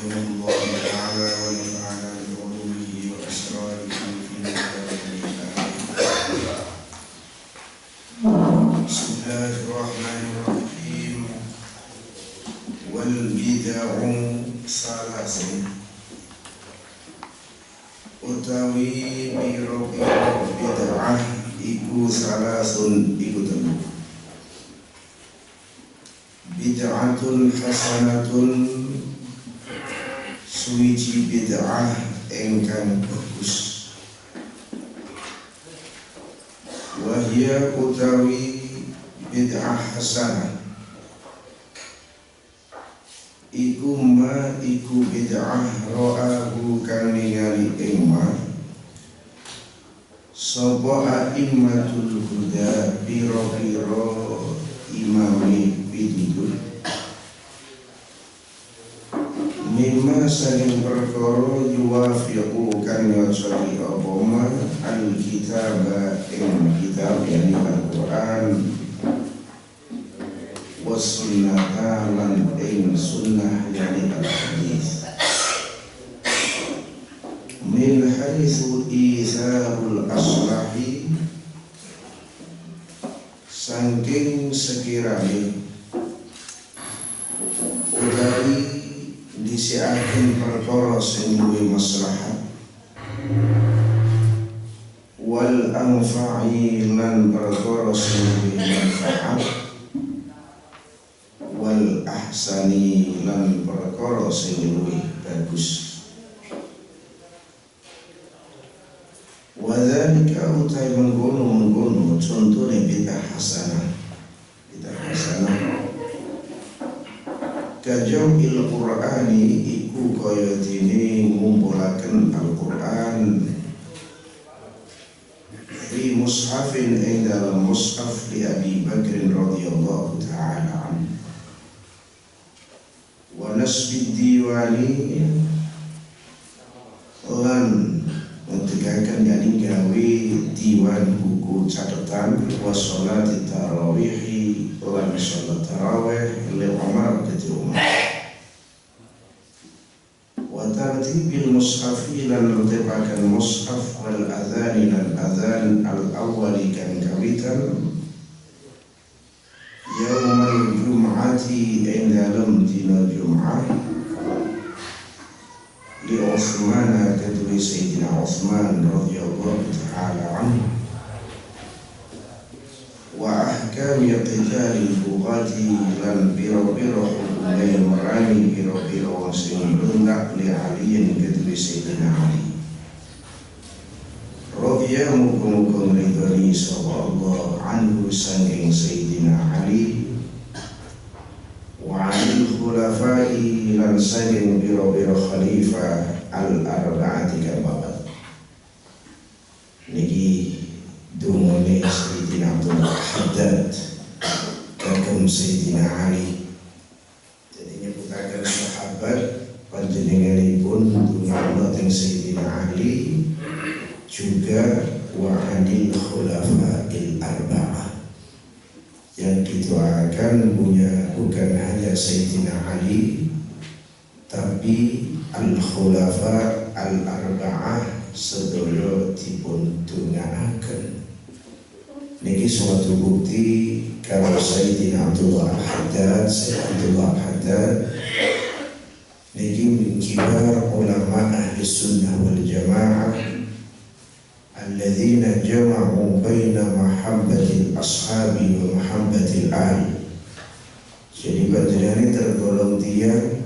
رحمه الله تعالى ونفعنا بعلومه وأسراره في بسم الله الرحمن الرحيم والبدع ثلاث utawi biro-biro bid'ah iku salasun iku telu bid'atun hasanatun suwiji bid'ah engkang bagus wahia utawi bid'ah hasanah iku ma iku bid'ah ra'ahu kang ningali ing ma sapa a'immatul huda biro-biro imami pitutur mimma saking perkara yuwafiqu kang nyocoti apa ma al-kitaba ing kitab yani Al-Qur'an was-sunnah lan ing sunnah yani al-hadis min haitsu izarul aslahi saking sekiranya utawi disiaken perkara sing duwe maslahat wal anfa'i lan perkara sing duwe manfaat wal ahsani lan perkara sing luwih bagus wa dzalika utai mengkono contone bid'ah hasanah kajamil qur'ani iku kaya dene ngumpulaken Al-Qur'an fi mushafin ing dalam mushaf li Abi Bakr radhiyallahu ta'ala anhu wa nasbid diwani lan mentegakkan yani gawe diwan buku catatan wa sholati tarawihi lan sholat tarawih li Umar kati Umar wa tartibil mushafi lan mentepakan mushaf wal adhani lan adhan al-awwali kan kawitan yaumal jum'ati ing dalam dina Jum'ah li Utsman kedua Sayyidina Utsman radhiyallahu ta'ala anhu wa ahkam qitalil bughati lan biro-biro hukumai merani biro-biro sing berundak li Ali kedua Sayyidina Ali radhiyallahu mukum ridhani sallallahu anhu sangking Sayyidina Ali wa anil khulafai lan sangking biro-biro khalifah al-arba'ati kababat niki dumone Sayyidina Abdul Haddad kagem Sayyidina Ali jadi nyebutaken sahabat panjenenganipun dungan teng Sayyidina Ali juga wa anil khulafa'il arba'ah yang dituakan bukan hanya Sayyidina Ali tapi al-khulafa al-arba'ah sedaya dipun dungaaken niki suatu bukti kalau Sayyidina Abdullah Haddad niki min kibar ulama ahli sunnah wal jamaah alladzina jama'u baina mahabbatil ashabi wa mahabbatil ahli jadi panjenengane tergolong dia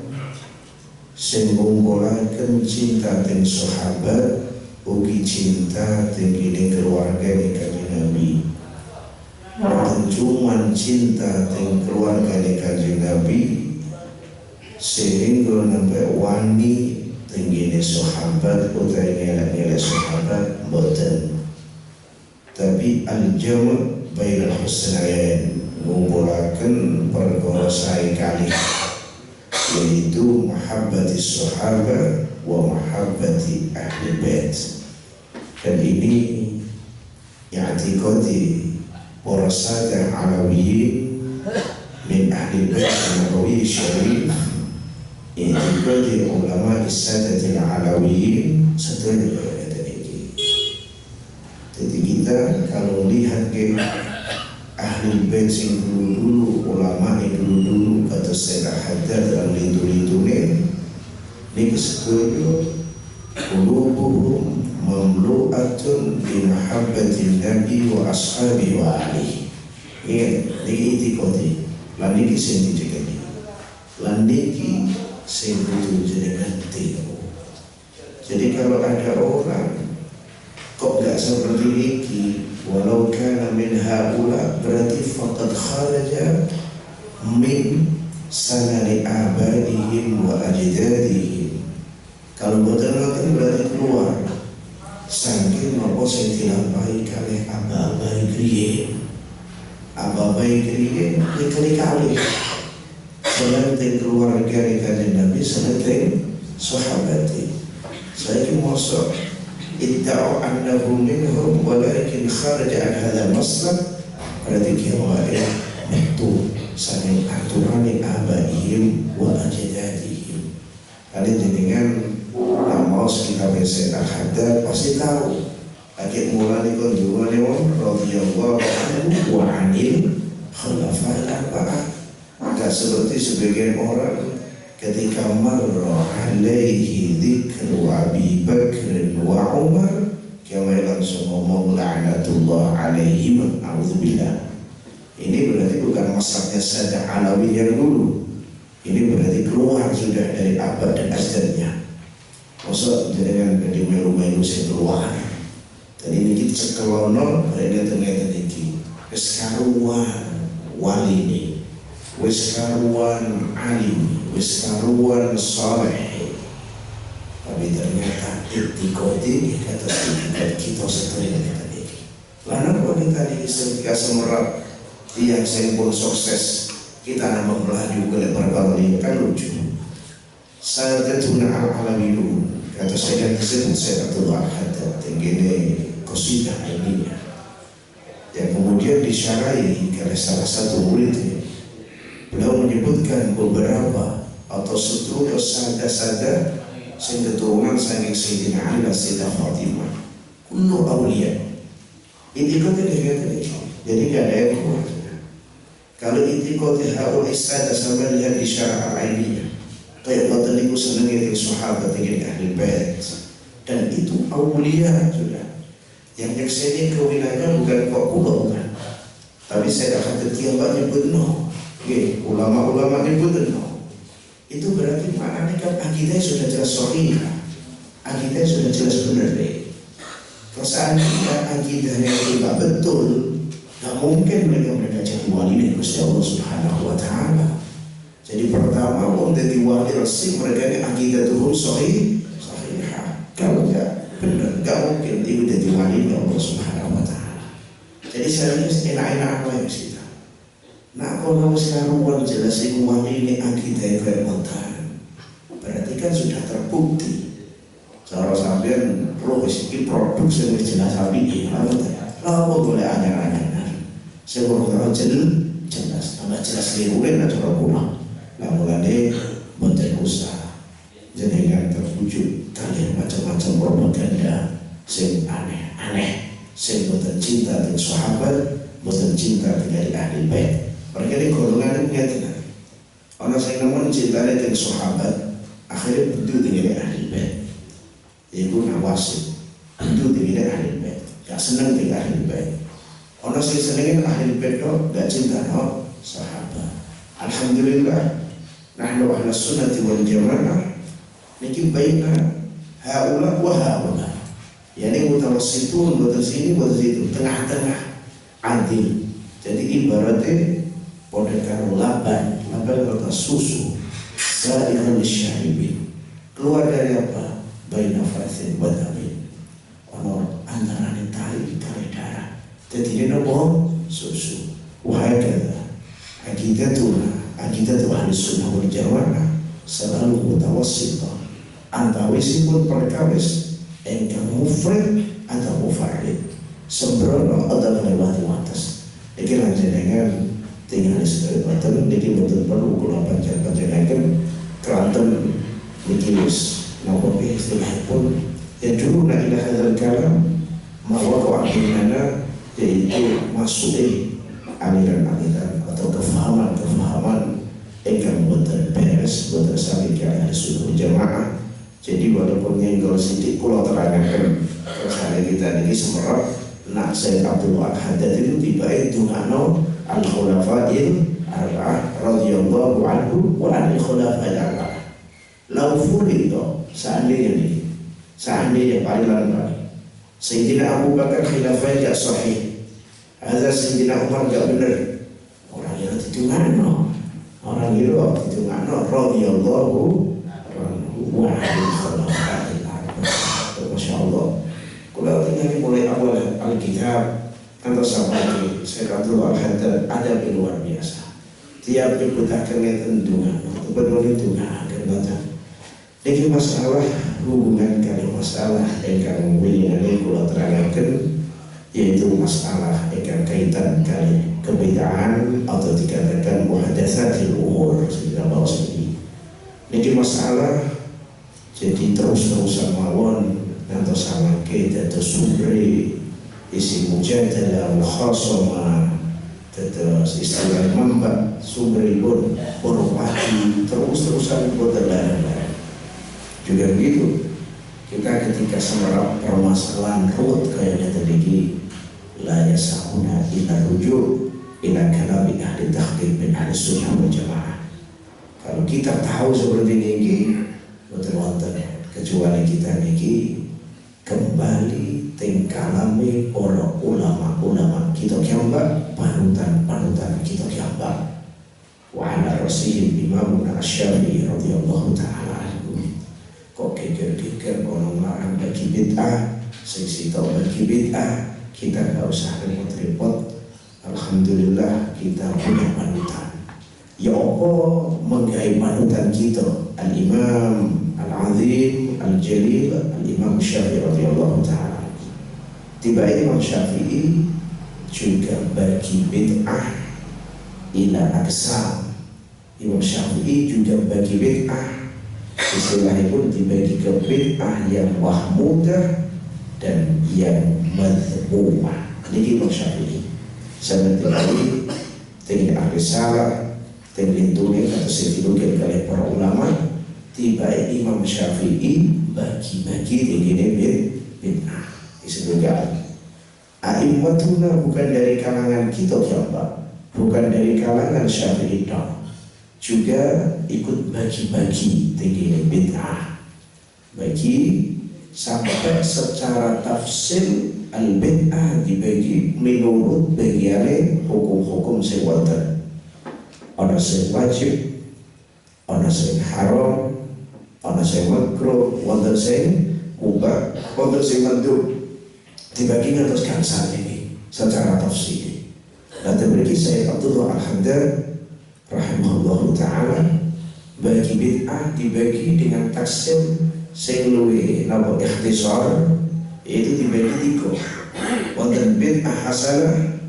sing ngumpulaken cinta teng sahabat ugi cinta teng keluarga Kanjeng Nabi dan cuman cinta teng keluarga Kanjeng Nabi sehingga sampai wani tenggine sahabat utawi ngelak-ngelak sahabat boten tapi al-jam' bainal husnain ngumpulaken perkara sae kali yaitu mahabbati sahabat wa mahabbati ahli bait dan ini i'tiqadi para sadah alawiyyin min ahli bait nabawi syarif ini i'tiqadi ulama Sadatil Alawiyin setuju kata ini. Jadi kita kalau lihat ke ahli bait sing dulu ulama yang dulu kata Syekh Haddad dan lidu-lidune niki setuju qulubuhum mamlu'atun bi mahabbatin nabi wa ashabihi wa alihi. Ini i'tiqadi lan niki sing dicekeni lan niki sing kudu jenengan tiru. Jadi kalau ada orang kok gak seperti ini, walau kana min haula berarti faqad kharaja min sanani abaihim wa ajdadihim. Kalau boten berarti keluar saking apa sing dilampahi kalih aba-abai griyen. Aba-abai griyen kali-kali senenting keluarga Kanjeng Nabi, senenting sahabati. Saiki mosok idda'u annahu minhum walakin kharaja an hadha maslak, berarti kira itu saking aturane abaihim wa ajdadihim. Kalian jenengan nama sekitar Syekh Haddad pasti tahu lagi mulai kunjungan radhiyallahu anhu wa anil khulafa'il arba'ah. Maka seperti sebagian orang ketika marra alaihi dzikru Abi Bakr wa Umar, kami langsung ngomong la'natullah alaihim, a'udzubillah. Ini berarti bukan masaknya saja Alawi yang dulu. Ini berarti keluar sudah dari abad dan ajdadnya. Maksud dengan dari melu-melu saya keluar. Dan ini kita sekelono mereka tengah tinggi. Keskaruan wali ini, keskaruan alim, keskaruan saleh. Tapi ternyata i'tiqadi kata kita seterusnya kata ini. Lalu wanita ini ketika semerap yang sempurna sukses kita nama melaju ke lebar ini kan lucu. Sadatuna al-alawiyu kata saya dan disebut saya Abdullah Haddad tenggene qasidah ini yang kemudian disyarahi oleh salah satu muridnya. Beliau menyebutkan beberapa atau seluruh sada-sada sing keturunan saking Sayyidina Ali dan Sayyidah Fatimah kullu awliya. Intiqad ini jadi gak ada yang kuat. Kalau intiqad haul istada sama lihat di syarah al-ainiyah kayak kata niku senengnya dengan sahabat dengan ahli bait, dan itu awliya sudah. Yang nyakseni kewilayahan bukan kok kula bukan, tapi saya akan ketiambang nyebut no. Ulama-ulama nyebut no. Itu berarti maknanya kan akidah sudah jelas sahih, akidah sudah jelas benar deh. Perasaan kita akidahnya tidak betul, tak mungkin mereka jadi wali dari Gusti Allah Subhanahu wa Ta'ala. Jadi pertama untuk jadi wali resmi mereka ini akidah tuhum sahih. Kalau enggak benar, enggak mungkin dia jadi wali dari Allah Subhanahu wa Ta'ala. Jadi saya enak-enak apa yang kita. Nah kalau sekarang jelas itu wali ini akidah keremotan, berarti kan sudah terbukti. Cara sampean ini produk yang jelas sapi lalu boleh angan-angan. Saya baru jelas, tambah jelas liruin atau pulang. Nah mulai bonten usaha, jadi kan terwujud kalian macam-macam propaganda sing aneh-aneh, sing boten cinta dengan sahabat, boten cinta dengan ahli bait. Mereka ini golongan yang nyata. Orang saya namun cinta dengan sahabat, akhirnya bentuk dengan ahli bait. Ibu nawasib, bentuk dengan ahli bait. Gak senang dengan ahli bait. Orang saya senangin ahli bait dong, gak cinta no sahabat. Alhamdulillah. Nahnu ahlus sunnati wal jamaah niki baina haula wa haula. Yani mutawassitun boten sini boten situ, tengah-tengah adil. Jadi ibaratnya pada karo laban kata susu sa'irul syaribin. Keluar dari apa? Baina fasin wa damin. Ono antara tali darah. Jadi ini nopo susu. Wahai kata akidatuna akidah ahli sunnah wal jamaah selalu mutawassithah antawisipun perkawis engkang mufrad atau mufarrid sembrono atau melewati batas. Iki lanjenengan tinggal di sekitar batas. Niki betul perlu kula panjenengan keranten dulu nak ilah hadzal kalam mawa mana yaitu masuk aliran-aliran atau kefahaman ingkang boten beres boten sami kalian sunnah jamaah. Jadi walaupun nyenggol sedikit pulau terangkan karena kita ini semerap nak Sayyid Abdul Haddad itu tiba itu ngano al-khulafa'il arba'ah radhiyallahu anhu wa anil khulafa'il arba'ah. Lau fulido seandainya parilan Sayyidina Abu Bakar khilafah gak sahih, ada Sayyidina Umar gak bener, orang yang itu ngano radhiyallahu wa anil khulafa'il arba'ah. Masya Allah. Kalau tinggal mulai awal Alkitab atau sampai Sayyid Abdul Haddad ada luar biasa. Tiap diputakan tentuan, betul itu akan jadi masalah hubungan kali masalah yang william kalau terangkan yaitu masalah yang kaitan kali kebedaan atau dikatakan muhadatsatil umur sudah bawa sendiri. Jadi masalah jadi terus-terusan mawon atau sama kita tersubri isi mujadalah mukhasama terus istilah mamba subri pun berwati terus-terusan berjalan. Juga begitu kita ketika semerap permasalahan ruwet kayaknya tadi la yasahuna ila rujuk ila kalami ahli tahqiq min ahli sunnah wal jamaah. Kalau kita tahu seperti ini betul-betul kecuali kita niki kembali tingkalami para ulama-ulama kita kiamba panutan kita kiamba wa ala rasul Imam Asy-Syafi'i radhiyallahu ta'ala anhu. Kok geger-geger orang larang bagi bid'ah, sisi tahu bagi bid'ah, kita gak usah repot-repot. Alhamdulillah kita punya panutan. Ya Allah menggai panutan kita Al-Imam Al-Azim Al-Jalil Al-Imam Syafi'i radhiyallahu ta'ala. Tiba Imam Syafi'i juga bagi bid'ah ila aqsam. Imam Syafi'i juga bagi bid'ah istilahnya pun dibagi ke bid'ah yang mahmudah dan yang madhmumah. Ini Imam Syafi'i seperti dengan ahli salah terlindungi atau sedilungi oleh para ulama. Tiba Imam Syafi'i bagi-bagi dengan bid'ah disebutkan a'immatuna bukan dari kalangan kita siapa, bukan dari kalangan Syafi'i juga ikut bagi-bagi dengan bid'ah, bagi sampai secara tafsir al-bid'ah dibagi menurut bagiannya hukum-hukum sewatan. Ada sing wajib, ada sing haram, ada sing makruh, ada sing mubah, ada sing mandub. Dibagi atas kansar ini secara tafsir. Dan diberi Sayyid Abdul Haddad rahimahullah ta'ala bagi bid'ah dibagi dengan tafsir sing luwih napa ikhtisar, itu dibagi 3. Wonten bid'ah hasanah,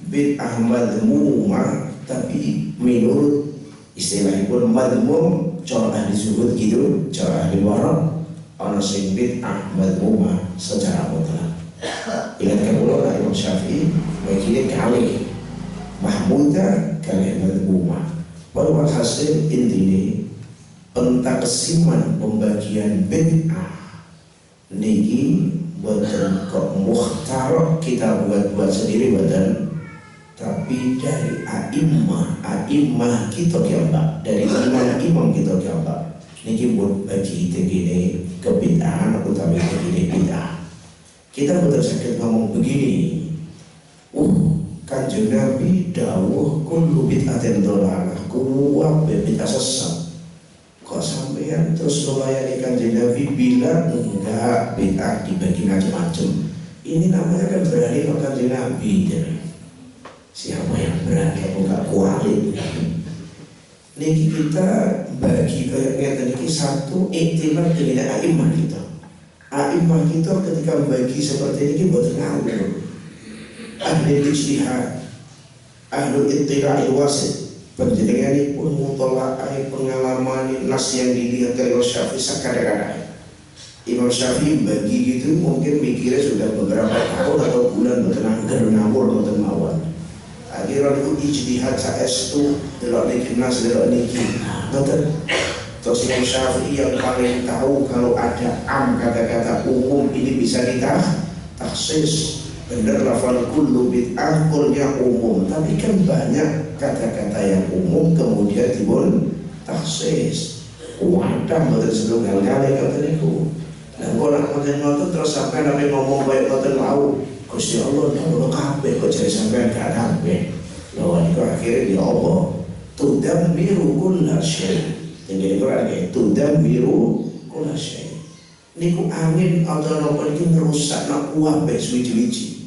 bid'ah madhmumah, tapi menurut istilahipun madhmum cara ahli zuhud gitu, cara ahli waraq, ana sing bid'ah madhmumah secara mutlak. Ingatkan ulama Imam Syafi'i baginya kali mahmudah kali madhmumah. Bahwa hasil intinya pentaksiman pembagian bid'ah niki buatan kok mukhtar kita buat sendiri buatan, tapi dari a'imah kita kiamba, dari imam kita kiamba niki buat bagi tegene kebid'ahan utawi tegene bid'ah. Kita betul sakit ngomong begini, Kanjeng Nabi dawuh kullu bid'atin dhalalah, kuwab bid'ah sesat. Kok sampean terus melayani Kanjeng Nabi bilang enggak, bid'ah dibagi macam-macam. Ini namanya kan berani sama Kanjeng Nabi. Siapa yang berani enggak kualit? Niki kita bagi kayak niki satu iktimat dengan a'imah kita. A'imah kita ketika bagi seperti ini buat ngawur. Ahli ijtihad, ahli ittira'il wasit, penjenengan pun mutola'ai pengalaman nas yang dilihat dari Syafi'i sakadar-kadar. Imam Syafi'i bagi gitu mungkin mikirnya sudah beberapa tahun atau bulan bertenang ngawur atau mawon. Akhirnya itu ijtihad saestu delok niki nas delok niki. Betul. Terus Imam Syafi'i yang paling tahu kalau ada kata-kata umum ini bisa takhsis. Bener lafal kullu bid'ah kulnya umum, tapi kan banyak kata-kata yang umum kemudian timbul takhsis. Wadah betul sedunggal kali kata niku. Dan kalau nak ngoten terus sampai nabi ngomong baik ngoten mau Gusti Allah nang kabeh kok jadi sampean gak kabeh. Lho niku akhirnya ya Allah tudammiru kulla syai'. Tinggal Quran kayak tudammiru kulla syai'. Niku angin atau napa iki ngerusak nak kuwabe suwi-wiji.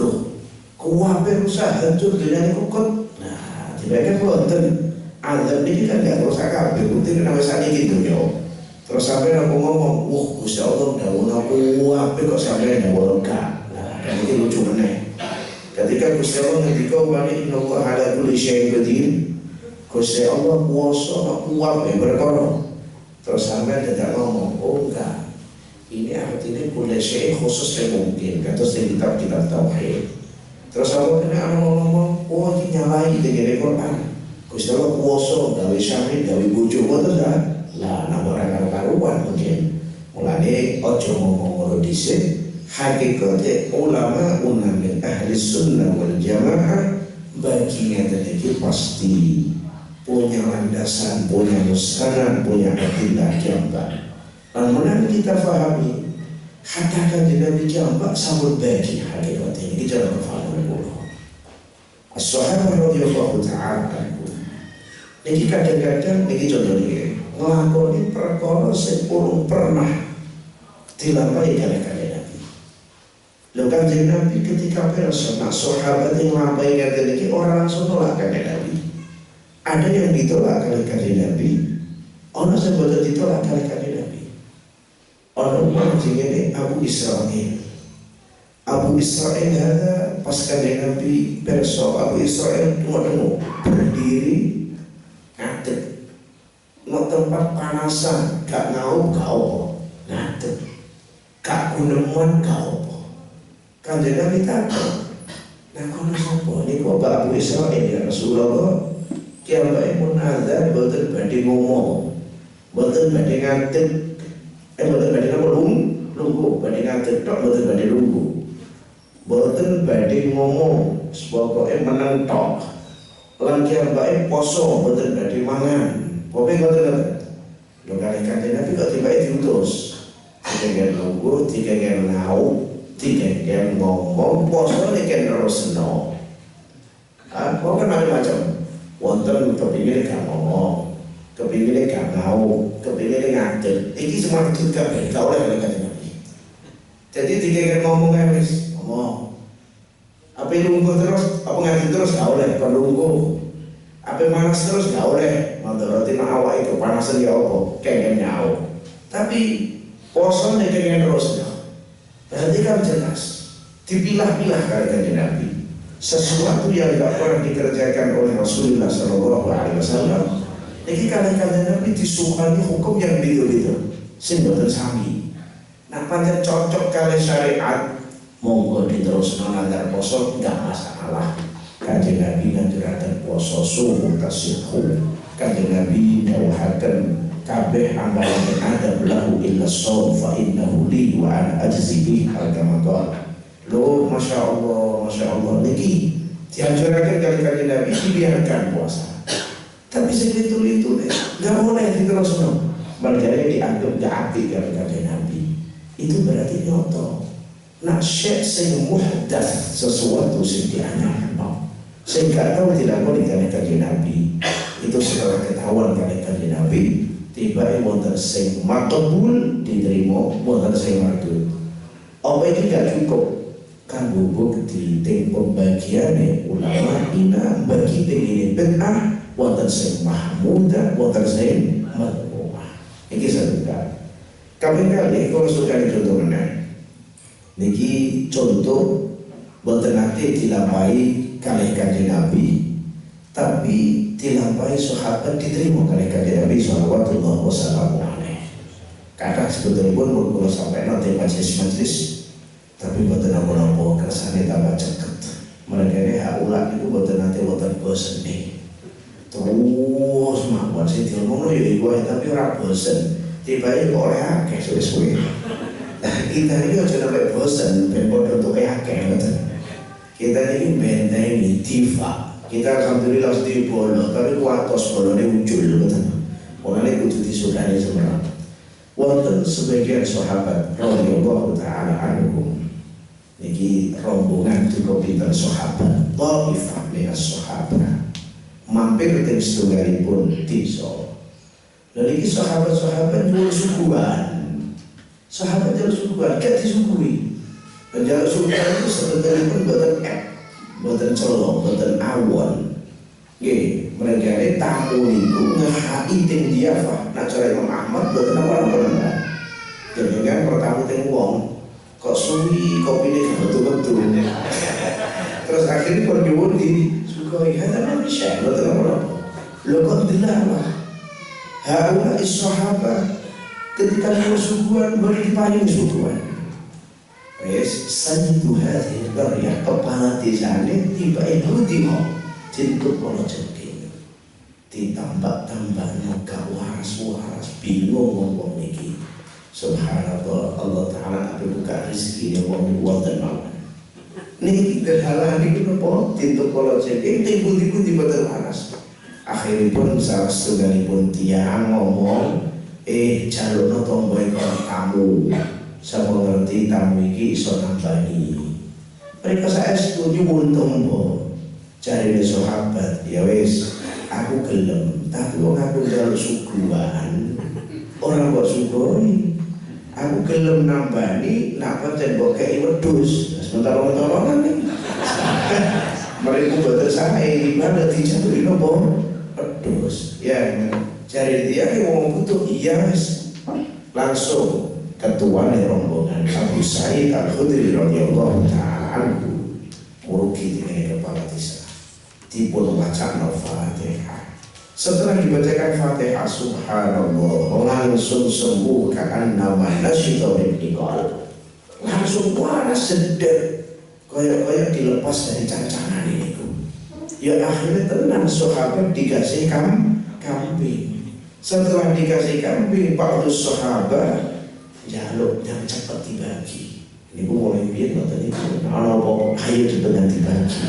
Loh, kuwabe rusak hancur dunia niku kok. Nah, dibagi wonten azab niki kan gak rusak kabeh, bukti nek wis sakniki dunya. Terus sampai aku ngomong, wah Gusti Allah dawuh kuwabe kok sampai dawuh gak. Nah, kan iki lucu meneh. Ketika Gusti Allah ngendika wa innallaha ala kulli syai'in qadir. Gusti Allah kuwasa nak kuwabe perkara. Terus sampai tidak ngomong, oh enggak. Ini artinya boleh syai' khusus yang mungkin kata kitab-kitab tauhid. Terus Allah kena ngomong, oh ini nyalai dengan Quran. Gusti Allah kuwasa gawe syahid gawe bojo ngoten ta. Lah nang ora karuan mungkin. Mulane aja ngomong ngono dhisik. Hakikate ulama min ahli sunnah wal jamaah baginya tadi pasti punya landasan, punya musanad, punya adillah jambak. Namun kita fahami katakan Nabi jambak sambut bagi hakikat ini kita jangan berfaham dulu. As-sahabah radhiyallahu ta'ala anhum. Niki kadang-kadang niki contoh niki nglakoni perkara sing urung pernah dilampahi kali-kali Nabi. Lho Kanjeng Nabi ketika pirsa nak sahabat yang nglampahi kali niki ora langsung nolak kali Nabi. Ada yang ditolak kali-kali Nabi, ana sing boten ditolak kali-kali Nabi. Orang ini Abu Israel. Abu Israel ada pas kanjeng Nabi perso Abu Israel tunggu berdiri ngadeg no tempat panasan gak ngau kau ngadeg gak guneman kau kanjeng Nabi takut. Nah kono sapa niku Abu Israel ya Rasulullah kiambae pun azan boten badhe ngomong boten badhe ngadeg boten badhe lungguh badhe ngadeg tok boten badhe lungguh boten badhe ngomong pokoke meneng tok lan kiambae poso boten badhe mangan pokoke ngoten lho kali kanjeng Nabi kok tiba diutus tiga lungguh tiga ngau tiga ngomong poso nek terusno kok kan macam wonten kepingin gak ngomong, kepingin gak ngau, kepingin ngadeg. Iki semua juga gak oleh kata Nabi. Jadi tiga ngomong kan wis ngomong. Apa lungguh terus, apa ngadeg terus gak oleh, perlungguh. Apa manas terus gak oleh. Berarti nak awak itu panasan ya apa, kengeng nyau. Tapi poso nek kengeng terus. Berarti kan jelas. Dipilah-pilah kata Nabi. Sesuatu yang tidak pernah dikerjakan oleh Rasulullah SAW. Ini kali-kali Nabi disukai hukum yang beda-beda, sing boten sami. Nah pancen cocok kali syariat, monggo diterusno nazar poso enggak masalah. Kanjeng Nabi ngaturaken poso subuh tasihhu. Kanjeng Nabi dawuhaken kabeh amalan adam lahu illa shaum fa innahu li wa ana ajzi bihi kama qala. Loh, Masya Allah niki diajarkan kali-kali Nabi dibiarkan puasa. Tapi segitu itu nggak boleh diteruskan. Makanya dianggap gak apik kali-kali Nabi. Itu berarti nyoto. Nak syekh sing muhdath sesuatu sing dianyarno. Sing gak tahu tidak boleh kali-kali Nabi. Itu setelah ketahuan kali-kali Nabi. Tiba-tiba wonten sing maqbul diterima, wonten sing mardud. Apa ini gak cukup? Kan bubuk di tempo bagiannya ulama ina bagi ini bid'ah wonten sing mahmudah wonten sing madhmuah. Iki satu kali. Kami kali kalau suka contoh mana? Niki contoh wonten nanti dilampahi kali-kali Nabi, tapi dilampahi sahabat diterima kali-kali Nabi sallallahu alaihi wasallam. Kadang sebetulnya pun kalau sampai nanti majelis, tapi buatan apa-apa kersane tambah ceket. Mereka ini hak ulang itu buatan nanti buatan bosen nih. Terus mawon sing diomongno ya iku tapi ora bosen. Tiba-tiba kok oleh akeh suwe-suwe. Nah, kita ini aja sampai bosen, ben padha tuh akeh ngoten. Kita ini benteng diva. Kita alhamdulillah sedih bolo, tapi kuatos bolone muncul ngoten. Mulane kudu disukani semua. Wonten sebagian sahabat radhiyallahu taala anhum niki rombongan cukup pinten sahabat dhaifah min as-sahabah mampir teng setunggalipun desa. Lha niki sahabat-sahabat nyuwun suguhan. Sahabat jaluk suguhan gak disukui. Dan jaluk suguhan itu sebenarnya boten colong, boten awon. Nggih, mereka ini tamu itu ngahai ting diafah. Nah cara Imam Ahmad boten apa-apa. Jangan pertama ting wong kok suwi kopine betul-betul. Terus akhirnya kon nyuwun di sugoi hadapan Syekh boten apa-apa. Lho kok dilalah. Haula is-sahabah ketika nyuwun suguhan baru diparing suguhan. Wes sandu hadhihi qaryah kepala desane tiba ibu timo cintuk pola jengking ditambah-tambah muka waras-waras bingung ngomong niki. Subhanallah, Allah Ta'ala api buka rezeki yang wong wonten mawon. Niki derhala niki napa cintuk pola jengking timbul-timbul tiba waras. Akhiripun salah setunggalipun tiyang ngomong jalukno tombo tamu. Sama ngerti tamu iki iso nambani. Mereka saya setuju tombo. Cari sahabat, ya wes, aku gelem, tapi kok aku jaluk suguhan, orang kok sugoi, aku gelem nambani, nak pancen kok kei wedhus, sementara tolongan nih. Mereka betul saya ibadah dijatuhi nopo wedhus, ya cari dia yang mau butuh, iya wes, langsung ketua rombongan Abu Sa'id Al-Khudri radhiyallahu ta'ala anhu muruki dengan kepala desa. Dipun baca Al-Fatihah. Setelah dibacakan Fatihah, subhanallah, langsung sembuh ka'annama nasyita min niqal. Langsung waras sedek, kayak dilepas dari cancangan ini. Ya akhirnya tenang sahabat dikasih kambing. Setelah dikasih kambing, Pak sahabat jaluk yang cepat dibagi. Ini mulai biar nonton itu. Kalau mau ayo cepat dibagi.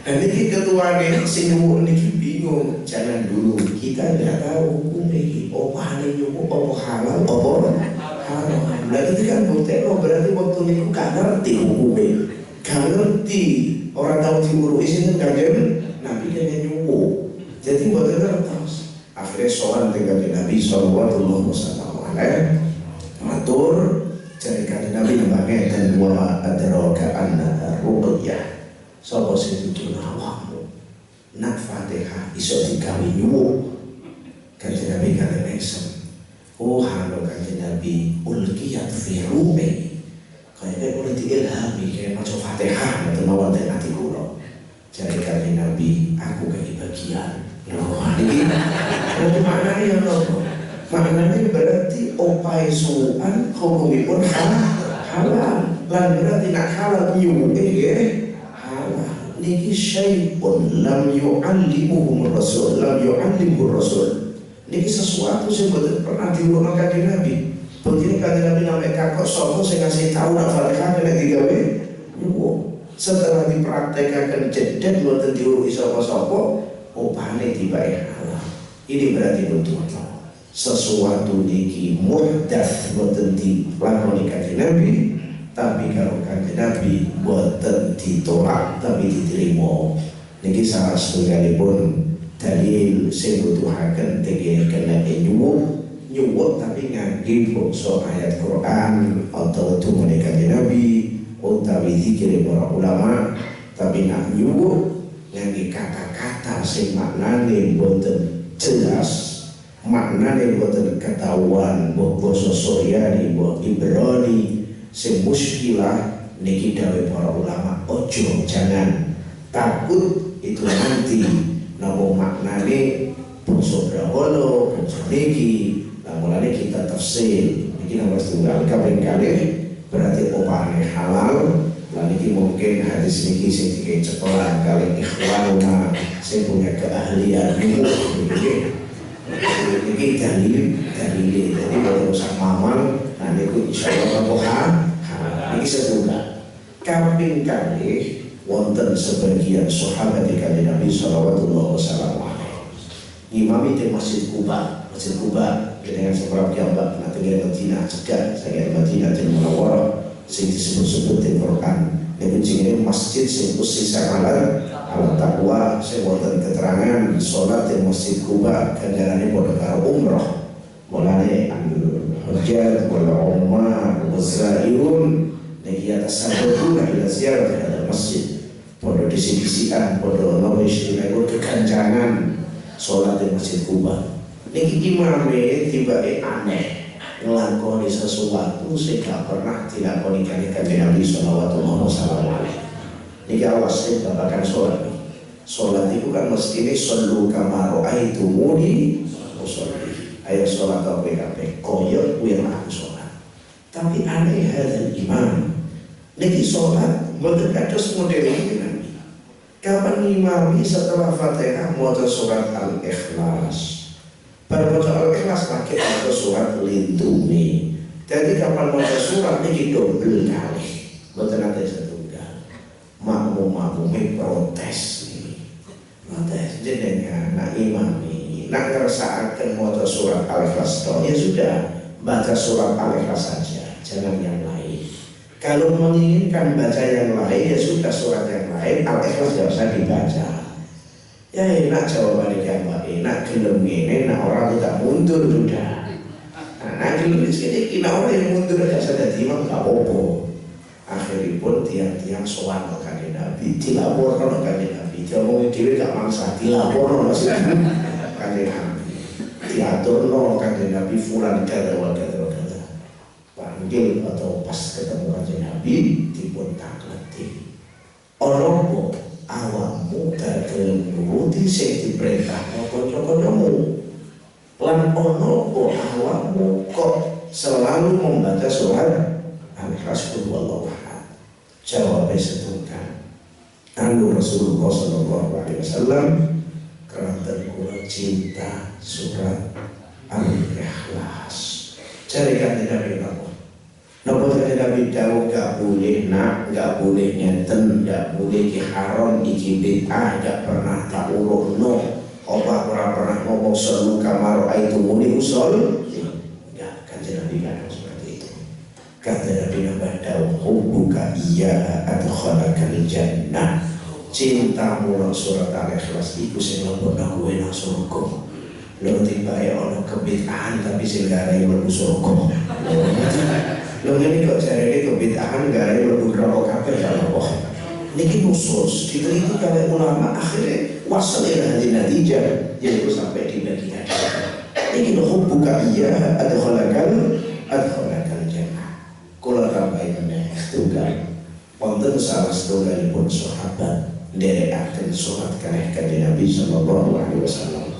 Dan ini ketua nih, sing niki bingung. Jangan dulu, kita nggak tahu hukum ini. Apa halnya nyumu, apa halal, apa haram. Nah itu kan bukti, berarti waktu niku gak ngerti hukumnya, gak ngerti. Orang tahu diurus ini kan Nabi kan nyumu. Jadi buat terus. Akhirnya soal dengan Nabi Sallallahu Alaihi Wasallam. Matur dari kanjeng Nabi nembangnya dan wa adraka anna ruqyah. Sapa sing tutur awakmu nak Fatihah iso digawe nyuwuk. Kanjeng Nabi kalian eksem. Oh halo kanjeng Nabi ulqiyat fi ruhi. Kaya boleh diilhami kayak maca Fatihah atau mawon ten ati kula. Jare kanjeng Nabi aku kaki bagian. Loh iki berarti maknane ya nopo? Maknanya berarti opai suan hukumipun halal. Lan berarti nak halal nyuwuk nggih. Niki syai'un lam yu'allimuhum rasul, lam yu'allimuhur rasul. Niki sesuatu yang betul pernah diurunkan kanjeng Nabi. Begini kanjeng Nabi namanya kakak sopo saya ngasih tahu nak Fatihah kena digawe nyuwuk. Setelah dipraktekkan jedek boten diurusi sapa-sapa, opane dibayar halal. Ini berarti betul sesuatu niki muhdats boten dilakoni kanjeng Nabi. Tapi kalau kanjeng Nabi boten ditolak tapi diterima. Niki salah setunggalipun dalil sing butuhaken tegene kena nyuwuk tapi ngangge bangsa ayat Quran atau tumune kanjeng Nabi utawi zikir para ulama. Tapi nak nyuwuk ngangge kata-kata sing maknane boten jelas, maknane boten ketahuan, basa Suryani, Ibrani sing muskilah niki dawuh para ulama ojo jangan takut itu nanti napa maknane basa Brahana basa niki mulanya kita tafsir ini nomor tunggal kaping kalih berarti opane halal. Lan iki mungkin hadis niki sing dikai cekelan kali ikhwanuna sing punya keahlian iki dalil jadi kalau usah mamal nah niku insyaallah halal iki setunggal. Kaping kalih wonten sebagian sahabat kanjeng Nabi sallallahu alaihi wasallam ngimami di Masjid Kuba dengan seberapa jambak nanti dari Madinah cegah saya Madinah dan Munawwarah sing disebut-sebut di Quran dan ini masjid sing usis ala taqwa sing wonten keterangan salat di Masjid Kuba ganjarane padha karo umrah mulane al-hujjat wal umrah wazairun niki atas sabuna ila ziarah hadal masjid padha disi-disian padha nawish ila kekancangan salat di Masjid Kuba niki imame tibake aneh ngelakoni sesuatu sing gak pernah dilakoni kanjeng Nabi sallallahu alaihi wasallam. Niki awas sing babagan salat. Salat itu kan mestine sallu kama ra'aitumuni usolli. Ayo salat kabeh koyo kuwi aku salat. Tapi aneh hadzal imam. Niki salat mboten kados model iki Nabi. Kapan imam setelah Fatihah maca surat Al-Ikhlas. Baca Al-Ikhlas pakai atau surat lindungi. Jadi kapan baca surat ini double kali. Betul nanti setunggal. Makmum-makmumnya protes nih. Protes jenengan nak imami nak ngerasaaken baca surat Al-Ikhlas ya sudah baca surat Al-Ikhlas saja, jangan yang lain. Kalau menginginkan baca yang lain ya sudah surat yang lain, Al-Ikhlas tidak usah dibaca. Ya enak jawabannya gambar, enak gelem ini, enak orang tidak mundur sudah. Nah gelem di sini, kina orang yang mundur gak sadar imam gak apa-apa. Akhirnya pun tiang-tiang sowan ke kanjeng Nabi, dilaporkan ke kanjeng Nabi, dia ngomongin dewe gak mangsa, dilaporkan maksudnya kanjeng Nabi, diaturno kanjeng Nabi fulan kada panggil atau pas ketemu kanjeng Nabi, dipun takleti. Orang awakmu gak gelem nuruti sing diperintahno kanca-kancamu. Lan ono awakmu kok selalu membaca surat Al-Ikhlas wallahu ahad. Jawabnya setunggal. Anu Rasulullah sallallahu alaihi wasallam keranten kula cinta surat Al-Ikhlas. Cari kanjeng Nabi Napa kanjeng Nabi dawuh gak boleh nak, gak boleh ngeten, gak boleh ki haram iki bid'ah, gak pernah tak urukno. Apa ora pernah ngomong selu kamar itu muni usul? Enggak, kanjeng Nabi gak seperti itu. Kanjeng Nabi dawuh hubbuka iya adkhalakal jannah. Cintamu nang surat Al-Ikhlas iku sing mlebokno kowe nang surga. Lho tibae ana kebid'ahan tapi sing garai mlebu surga. Lho ini kok jarene kebid'ahan garai mlebu neraka kabeh ya Allah. Niki khusus diteliti oleh ulama akhirnya wasal ila natijah yaitu sampai di bagian niki hubbuka iya adkhalakal jannah. Kula tambahi meneh tunggal wonten salah setunggalipun sahabat nderekaken salat kalih kanjeng Nabi sallallahu alaihi wasallam.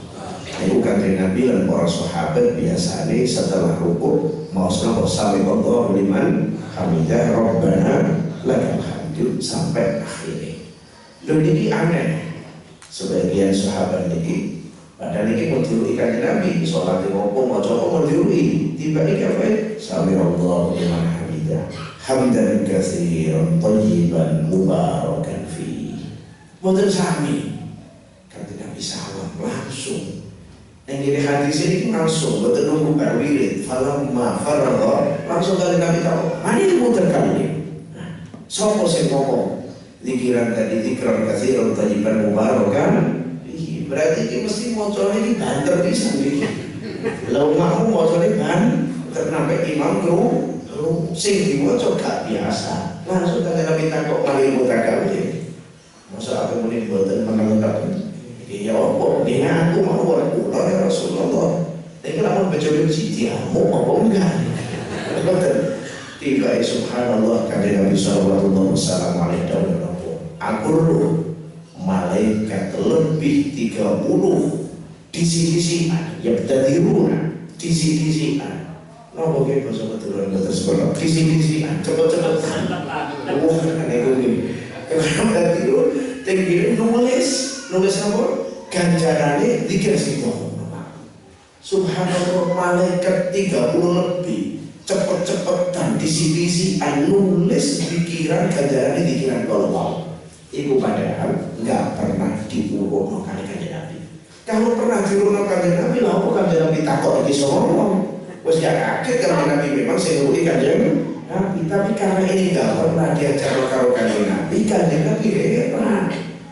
Iku kanjeng Nabi lan para sahabat biasane setelah rukuk maosna sami'allahu liman hamidah rabbana lakal hamdu sampai akhirnya. Lho niki aneh. Sebagian sahabat niki padahal niki mau tiru kanjeng Nabi salat ngopo maca apa mau tiru tiba iki apa sami'allahu liman hamidah hamdan katsiran thayyiban mubarakan fi. Mboten sami. Kanjeng Nabi salam langsung. Yang di hadis ini langsung betul nunggu berwirid falamma faragha langsung kali Nabi tahu mana itu muter kali. Sopo sing ngomong zikiran tadi zikran katsiran thayyiban mubarakan berarti ini mesti mocone iki banter pisan iki. Lalu mau mocone ban kenapa imam kru sing diwaca gak biasa. Langsung kali Nabi takok mari muter kali. Masa aku muni boten menang-menang. Ya apa? Dia aku mau kula ya Rasulullah. Tapi kenapa bejodoh siji mau apa enggak? Betul. Tiba subhanallah kanjeng Nabi sallallahu alaihi wasallam aku malaikat lebih 30 di sisi yang tadi kisi-kisian. Nopo ke basa keturunan tersebut kisi-kisian cepet-cepetan. Wah, nek kuwi. Kenapa itu tinggi nulis apa? Ganjarane zikir sito. Subhanallah, malaikat 30 lebih cepet-cepetan kisi-kisian nulis pikiran ganjarane pikiran kalau iku padahal nggak pernah diurut kali kanjeng Nabi. Kalau pernah diurut kanjeng Nabi, lha kok kanjeng Nabi takut iki ngomong. Wes ya kaget kanjeng Nabi memang sing ngurut kanjeng Nabi, tapi karena ini nggak pernah diajar karo kanjeng Nabi, kanjeng Nabi heran.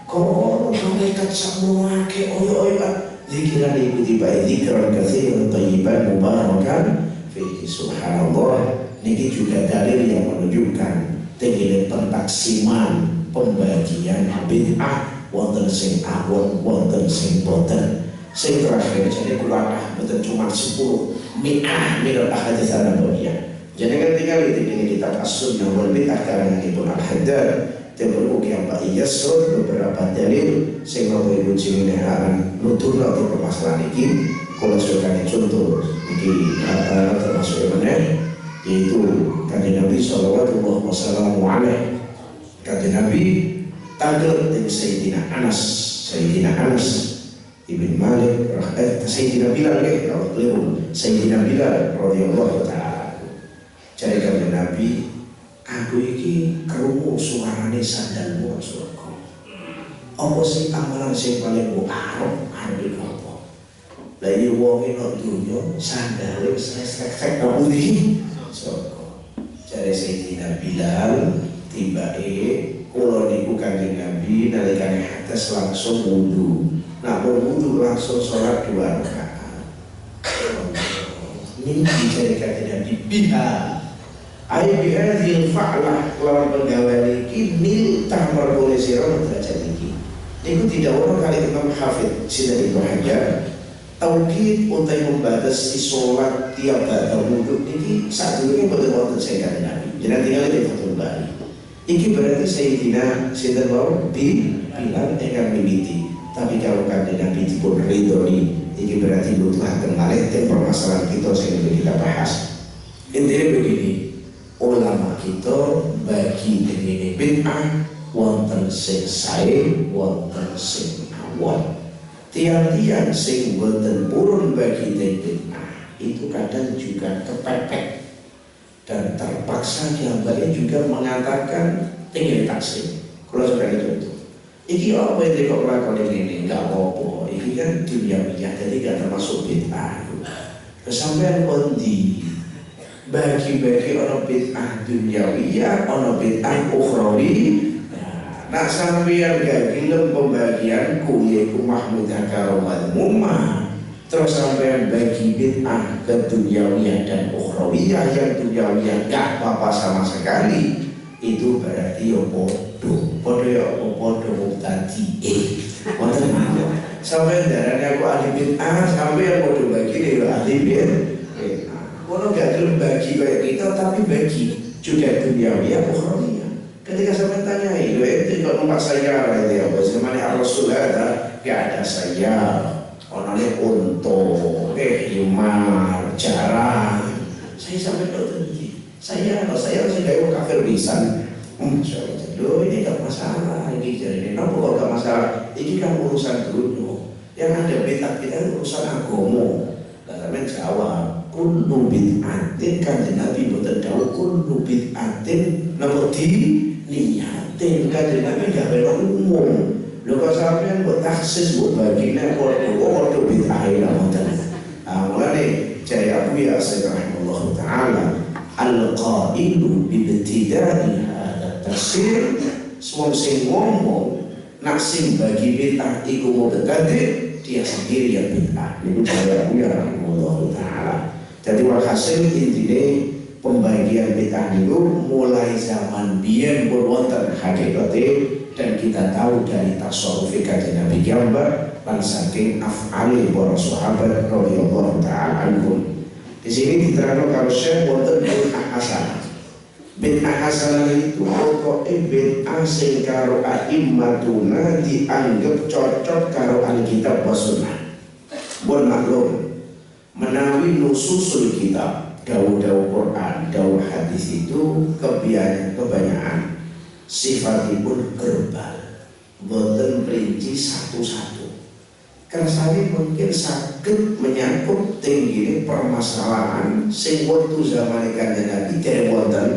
Kok malaikat semua ke oyo-oyo zikiran ikuti baik zikran katsiran thayyiban mubarakan fihi. Subhanallah, niki juga dalil yang menunjukkan tingginya pentaksiman pembagian bid'ah wonten sing awon wonten sing boten. Sing terakhir jadi kula boten cuma 10 mi'ah minal ahadits an-nabawiyah. Jadi kan tinggal di kitab As-Sunnah wal Bid'ah karangan Ibnu Al-Haddad terbukti yang Pak Iyasud beberapa dalil sing nopo ibu ciminehaan nutur atau permasalahan ini. Kalau sudah contoh iki termasuk mana yaitu kanjeng Nabi sallallahu alaihi wasallam kanjeng Nabi tanggal dengan Sayyidina Anas ibn Malik Sayyidina Bilal Sayyidina Bilal radhiyallahu ta'ala. Jadi kanjeng Nabi, aku iki krungu suarane sandalmu surga. Apa sing amalan sing paling arep iki apa? Lah iki wong nek dunya sandale wis resek-resek nang ndi surga. Jadi Sayyidina Bilal tibake kula niku kanjeng Nabi nalikane hadas langsung wudu. Nah, wudu langsung sholat 2 rakaat. Ini dijadikan Nabi biha. Ayo bihadil fa'lah lawan penggawean iki nil tamar boleh sira derajat iki. Niku tidak ono kali Imam Hafidz Sinten Ibnu Hajar tauhid utai membatasi sholat tiap badha wudu niki sadurunge boten wonten sing kanjeng Nabi. Jenengan tinggal di Fathul Bari. Iki berarti Sayyidina sinten wau Bilal ingkang mimiti. Tapi kalau kanjeng Nabi dipun ridhoni, ini berarti butuhaken malih permasalahan kita sing kita bahas. Intinya begini, ulama kita bagi dengan bid'ah wonten sing sae, wonten sing awon. Tiang-tiang sing wonten purun bagi bid'ah itu kadang juga kepepet dan terpaksa diambilnya juga mengatakan tinggal taksim. Kalau seperti itu. Iki apa yang kok lakon ini enggak apa-apa. Iki kan duniawiyah, jadi enggak termasuk bid'ah. Kesampean kondi bagi-bagi ono bid'ah duniawiyah, ono bid'ah ukhrawi. Nah, sampeyan gak gelem pembagianku yaitu mahmudah karo madmumah. Terus sampeyan bagi bid'ah ke duniawiyah dan ukhrawiyah, yang duniawiyah enggak apa-apa sama sekali. Itu berarti ya podo ya podo mubtadi wonten mawon. Sampai darane aku ahli bid'ah, sampai yang podo bagi dia ahli bid'ah. Kono gak gelem bagi kayak kita, tapi bagi juga duniawiyah ukhrawiyah. Ketika sampai tanya, itu kok numpak saya ya apa semane Rasul ada, gak ada saya. Onane unta, himar, jarang. Saya sampai tinggi. Saya harus kayak kafir pisan. Loh, ini gak masalah, ini jadi kenapa kalau gak masalah? Ini kan urusan dunia. Yang ada bid'ah kita urusan agama. Karena jawab, kullu bid'atin kan Nabi boten dawuh kullu bid'atin napa di niyatin kan Nabi gak benar umum. Lho kok sampeyan mbok taksis mbok bagine kok bid'ah ila boten. Mulane jaya Abu Yasir rahimahullah taala al-qailu bibtida'i hadza tafsir wong sing ngomong nak sing bagi bid'ah iku mubtadi' dia sendiri yang bid'ah. Niku jaya Abu Yasir rahimahullah taala. Jadi walhasil intine pembagian bid'ah niku mulai zaman biyen pun wonten hakikate dan kita tahu dari tasawuf kanjeng Nabi gambar lan saking af'ali para sahabat radhiyallahu ta'ala anhum. Di sini diterangkan kalau Syekh wonten bid'ah hasanah. Bid'ah hasanah itu pokoke bid'ah sing karo a'immatuna dianggap cocok karo Alkitab wa Sunnah. Bon maklum menawi nususul kitab, dawuh-dawuh Quran, dawuh hadis itu kebanyakan sifatipun verbal, boten perinci satu-satu. Kersane mungkin saged menyangkut tinggi permasalahan sing wektu zaman Kanjeng Nabi dereng wonten,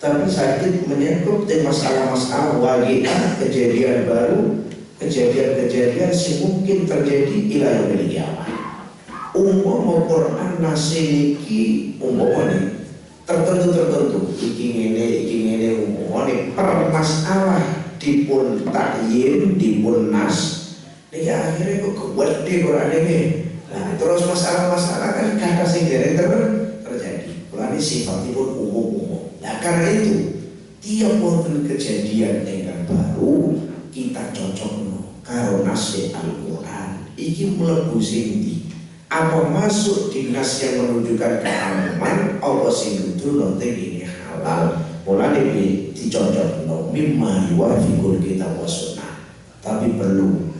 tapi saged menyangkut masalah-masalah waqiah, kejadian baru, kejadian-kejadian sing mungkin terjadi ila yaumil qiyamah. Umpama Quran naseniki umpama tertentu iki ngene umpama permasalah dipun takyin dipun nas niki akhirnya kok gede Quran ini. Nah terus masalah-masalah kan kata sing dereng terjadi. Mulane sifatipun umum-umum. Nah karena itu tiap wonten kejadian ingkang baru kita cocokno karo nasi Al-Qur'an iki mlebu sing apa masuk di nas yang menunjukkan keharuman apa sing nuduh nanti ini halal. Mulane dicocokno mimma yuwafiqul kitab wa sunnah. Tapi perlu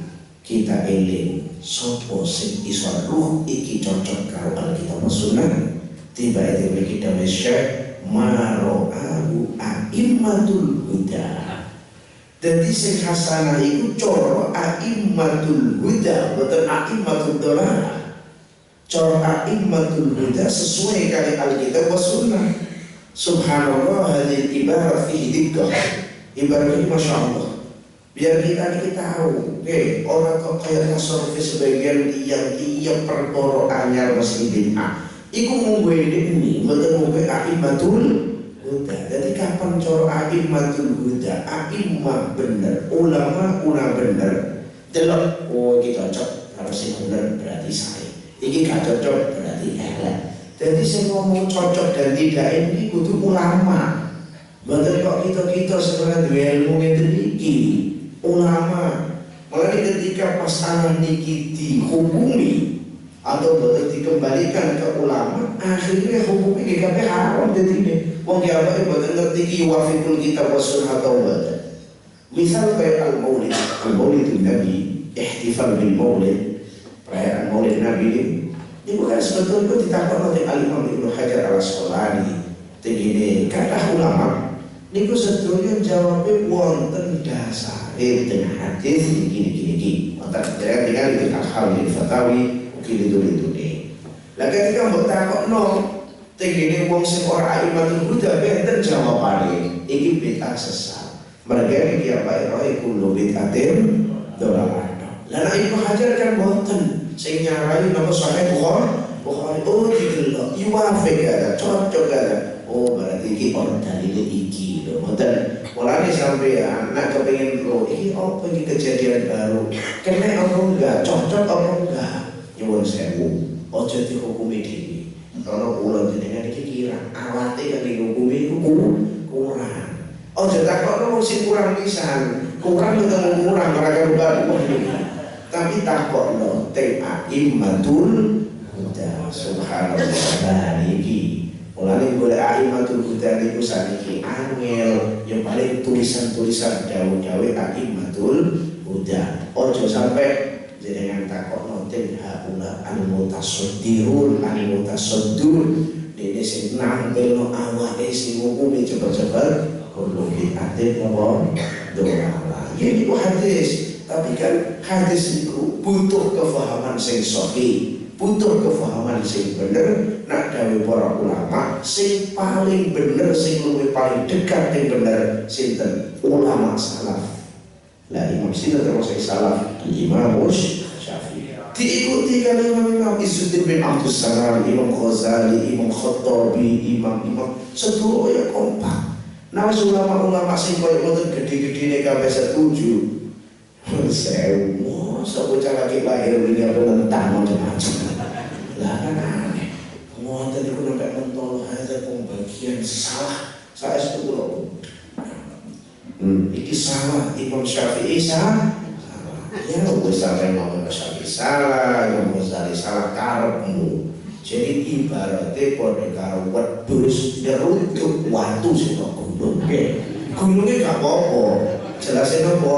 kita eling sapa sing iso ruh iki cocok karo Alkitab wa Sunnah. Tiba-tiba kita Syekh maro'ahu a'immatul huda. Dadi sing hasanah iku cara a'immatul huda, boten a'immatul dhalalah. Cara a'immatul huda sesuai kali Alkitab wa Sunnah. Subhanallah, hadhihi ibarat fihi diqqah. Ibarat ini Masya Allah. Biar kita tahu, orang kok kayak tasawuf sebagian tiang perkara anyar mesti bid'ah. Iku munggu ini, betul munggu a'immatul huda. Jadi kapan cara a'immatul huda, a'immah bener, ulama bener. Delok, oh iki cocok, harus sing bener berarti saya. Iki gak cocok berarti elek. Jadi saya ngomong cocok dan tidak ini kudu ulama. Betul kok kita sebenarnya dua ilmu ngene iki. Ulama, malah ketika masalah niki dihukumi atau betul dikembalikan ke ulama, akhirnya hukum ini kabeh haram jadi ini. Wong ya apa betul ngerti ki wafiqul kitab wa sunnah atau betul. Misal kayak al-maulid Nabi, ihtifal bil maulid, perayaan maulid Nabi ini bukan sebetulnya ditakon oleh Al-Imam Ibnu Hajar Al-Asqalani. Begini, kata ulama, niku sebetulnya jawabnya wonten dasar. Dengan hadis gini. Maka tinggal di hal di fatawi mungkin itu nih. Lah ketika mbok takokno tegene wong sing ora a'immatul huda benten jawabane iki bid'ah sesat. Merga iki apa roe kulo bid'atin dolalah. Lah Ibnu Hajar kan boten sing nyarai napa sahih Bukhari oh didelok yuwafiq ada cocok ada. Oh berarti iki ono dalil iki lho. Mboten mulane sampean nek kepengin lho iki apa iki kejadian baru. Kene apa enggak cocok apa enggak. Nyuwun sewu. Aja dihukumi dhewe. Karena kula jenengan iki kira awate kan dihukumi iku kurang. Aja takokno sing kurang pisan. Kurang ketemu kurang ora karo tapi takokno a'immatul huda. Subhanallah niki. Mulane golek a'immatul huda niku saniki angel, yang paling tulisan-tulisan dawuh-dawuh a'immatul huda. Ojo sampai jenengan takokno haula al-mutasaddirun dene sing nampilno awake sing ngukumi cepet-cepet kulo bid'atin apa dolalah. Ya niku hadis, tapi kan hadis itu butuh kefahaman sing sahih, butuh kefahaman sing bener. Nak dawuh para ulama sing paling bener, sing luwih paling dekat yang bener sinten? Ulama salaf. Lah Imam Sinten termasuk salaf, Imam Syafi'i. Diikuti kali Imam Izzuddin bin Abdus Salam, Imam Ghazali, Imam Khattabi, Imam sedulur ya kompak. Nah ulama-ulama sing koyo ngoten gede-gedene kabeh setuju. Sewu, sapa lagi lahir ini apa nentang macam-macam. Lah kan aneh. Ngoten iku nek mentol ada pembagian salah. Saya setuju. Iki salah, Imam Syafi'i salah. Ya wis sampe Imam Syafi'i salah, Imam Ghazali salah karepmu. Jadi ibaratnya pada karo wedhus nyerutuk watu sing gunung. Gunungnya gak apa-apa. Jelasin apa?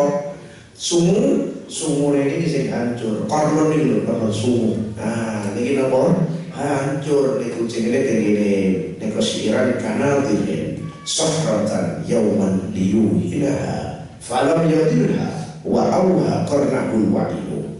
Sumur ini sing hancur. Korlon iki lho kalau sumur. Nah, ini apa? Hancur niku jenenge tengene nek syiran kana tilen sahratan yauman liyuhilaha falam yadirha wa auha qarnahul wa'ilu.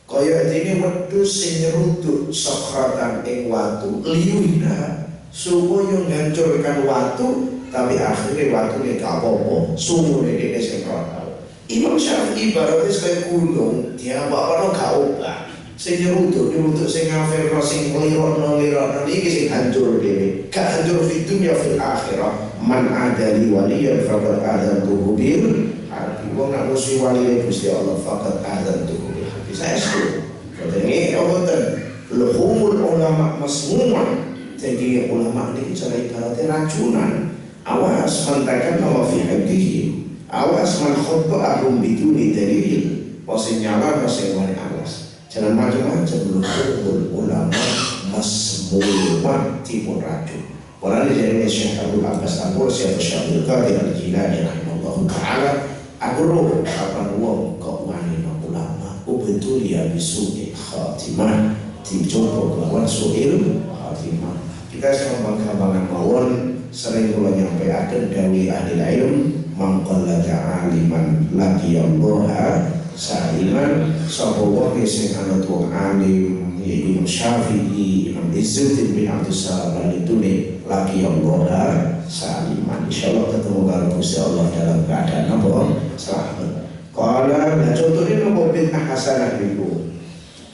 Kaya dene wedhus sing nyeruduk sahratan ing watu liyuhilaha supaya ngancurkan watu, tapi akhirnya watune gak apa-apa, sumune dene sing ora. Imam Syafi'i ibaratnya kayak gunung, dia bawa gak obah. Sing nyeruduk sing ngafirno, sing ngelirokno iki sing hancur dhewe. Gak hancur fi dunya fil akhirah. Man adali waliyan faqad adantuhu bil harbi. Wong nak musuh wali Gusti Allah faqad adantuhu bil harbi. Saya setuju. Katene oboten luhumul ulama masmumah. Jadi ulama ini cara ibaratnya racunan. Awas hantakan nama fi hadihim. Awas man khutba'ahum biduni dalil. Masih nyala masih wani awas. Jangan macam-macam luhumul ulama masmumah timur racun. Walau dari Syekh Abdul Abbas Al-Bursi atau Syekh Abdul Qadir Al-Jilani rahimahullah ta'ala, aku roh kapan wong kok wani ulama betul ya bisu'i khatimah dicoba kelawan su'il khatimah. Kita sekarang bangga-bangga mawon sering kula nyampaikan dawi ahli ilm mangqallata aliman laqiyallaha saliman. Sapa wae sing ana wong alim ya Imam Syafi'i, Imam Izzuddin bin Abdul Salam itu nih laqiyallaha saliman. Insyaallah ketemu karo Gusti Allah dalam keadaan apa? Selamat. Qala nah contohnya nopo bid'ah hasanah itu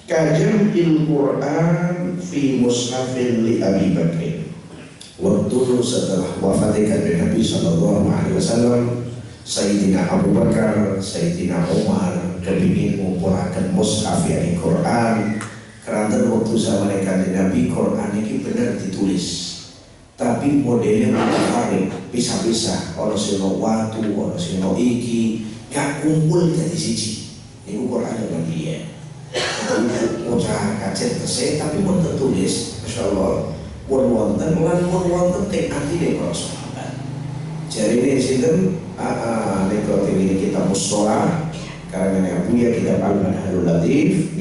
kajam Quran fi mushafin li Abi Bakr. Waktu setelah wafatnya Nabi Sallallahu Alaihi Wasallam, Sayyidina Abu Bakar, Sayyidina Umar kepingin mengumpulkan mushaf yang Quran. Karena waktu zaman Nabi Quran ini benar ditulis, tapi modelnya mutafarik, pisah-pisah. Orang sino watu, orang sino iki, gak kumpul jadi siji. Ini Quran yang dia. Usaha kajet keseh tapi mau tertulis, masya Allah. Wonten teng anti deh para sahabat. Jadi ini sinten nekot ini kita musola karena Abu ya kita Al-Manhalul Latif,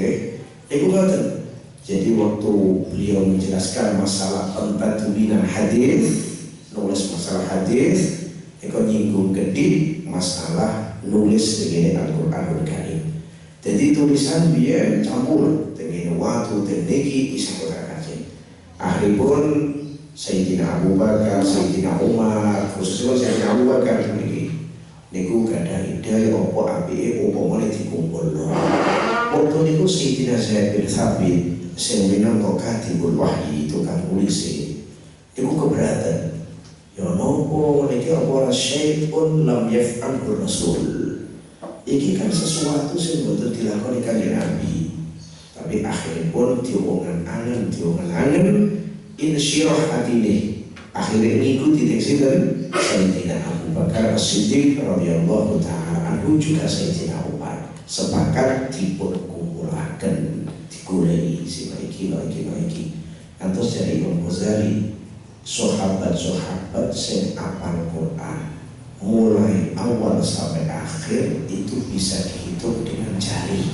itu ngoten. Jadi waktu beliau menjelaskan masalah pentadwinan hadis, nulis masalah hadis, nekot nyinggung gede masalah nulis dengan Al-Qur'anul Karim. Jadi tulisan dia campur dengan waktu tekniki isa kota kaji. Akhiripun Sayyidina Abu Bakar, Sayyidina Umar, khususnya Sayyidina Abu Bakar niku gada ide opo apike opo mulai dikumpul. Waktu niku Sayyidina Zaid bin Thabit sing minangka katibul wahyi itu kan polisi. Niku keberatan. Ya nopo niki apa syai'un lam yaf'alhu Rasul. Iki kan sesuatu yang betul dilakukan kanjeng Nabi, tapi akhirnya pun diomongan angen insyirah hati akhirnya ngikuti tekstil Sayyidina Abu Bakar As-Siddiq radhiyallahu ta'ala anhu juga Sayyidina Umar sepakat dipun kumpulaken digoleki sinaiki antos dari Imam Ghazali sahabat-sahabat sing apal Quran mulai awal sampai akhir itu bisa dihitung dengan jari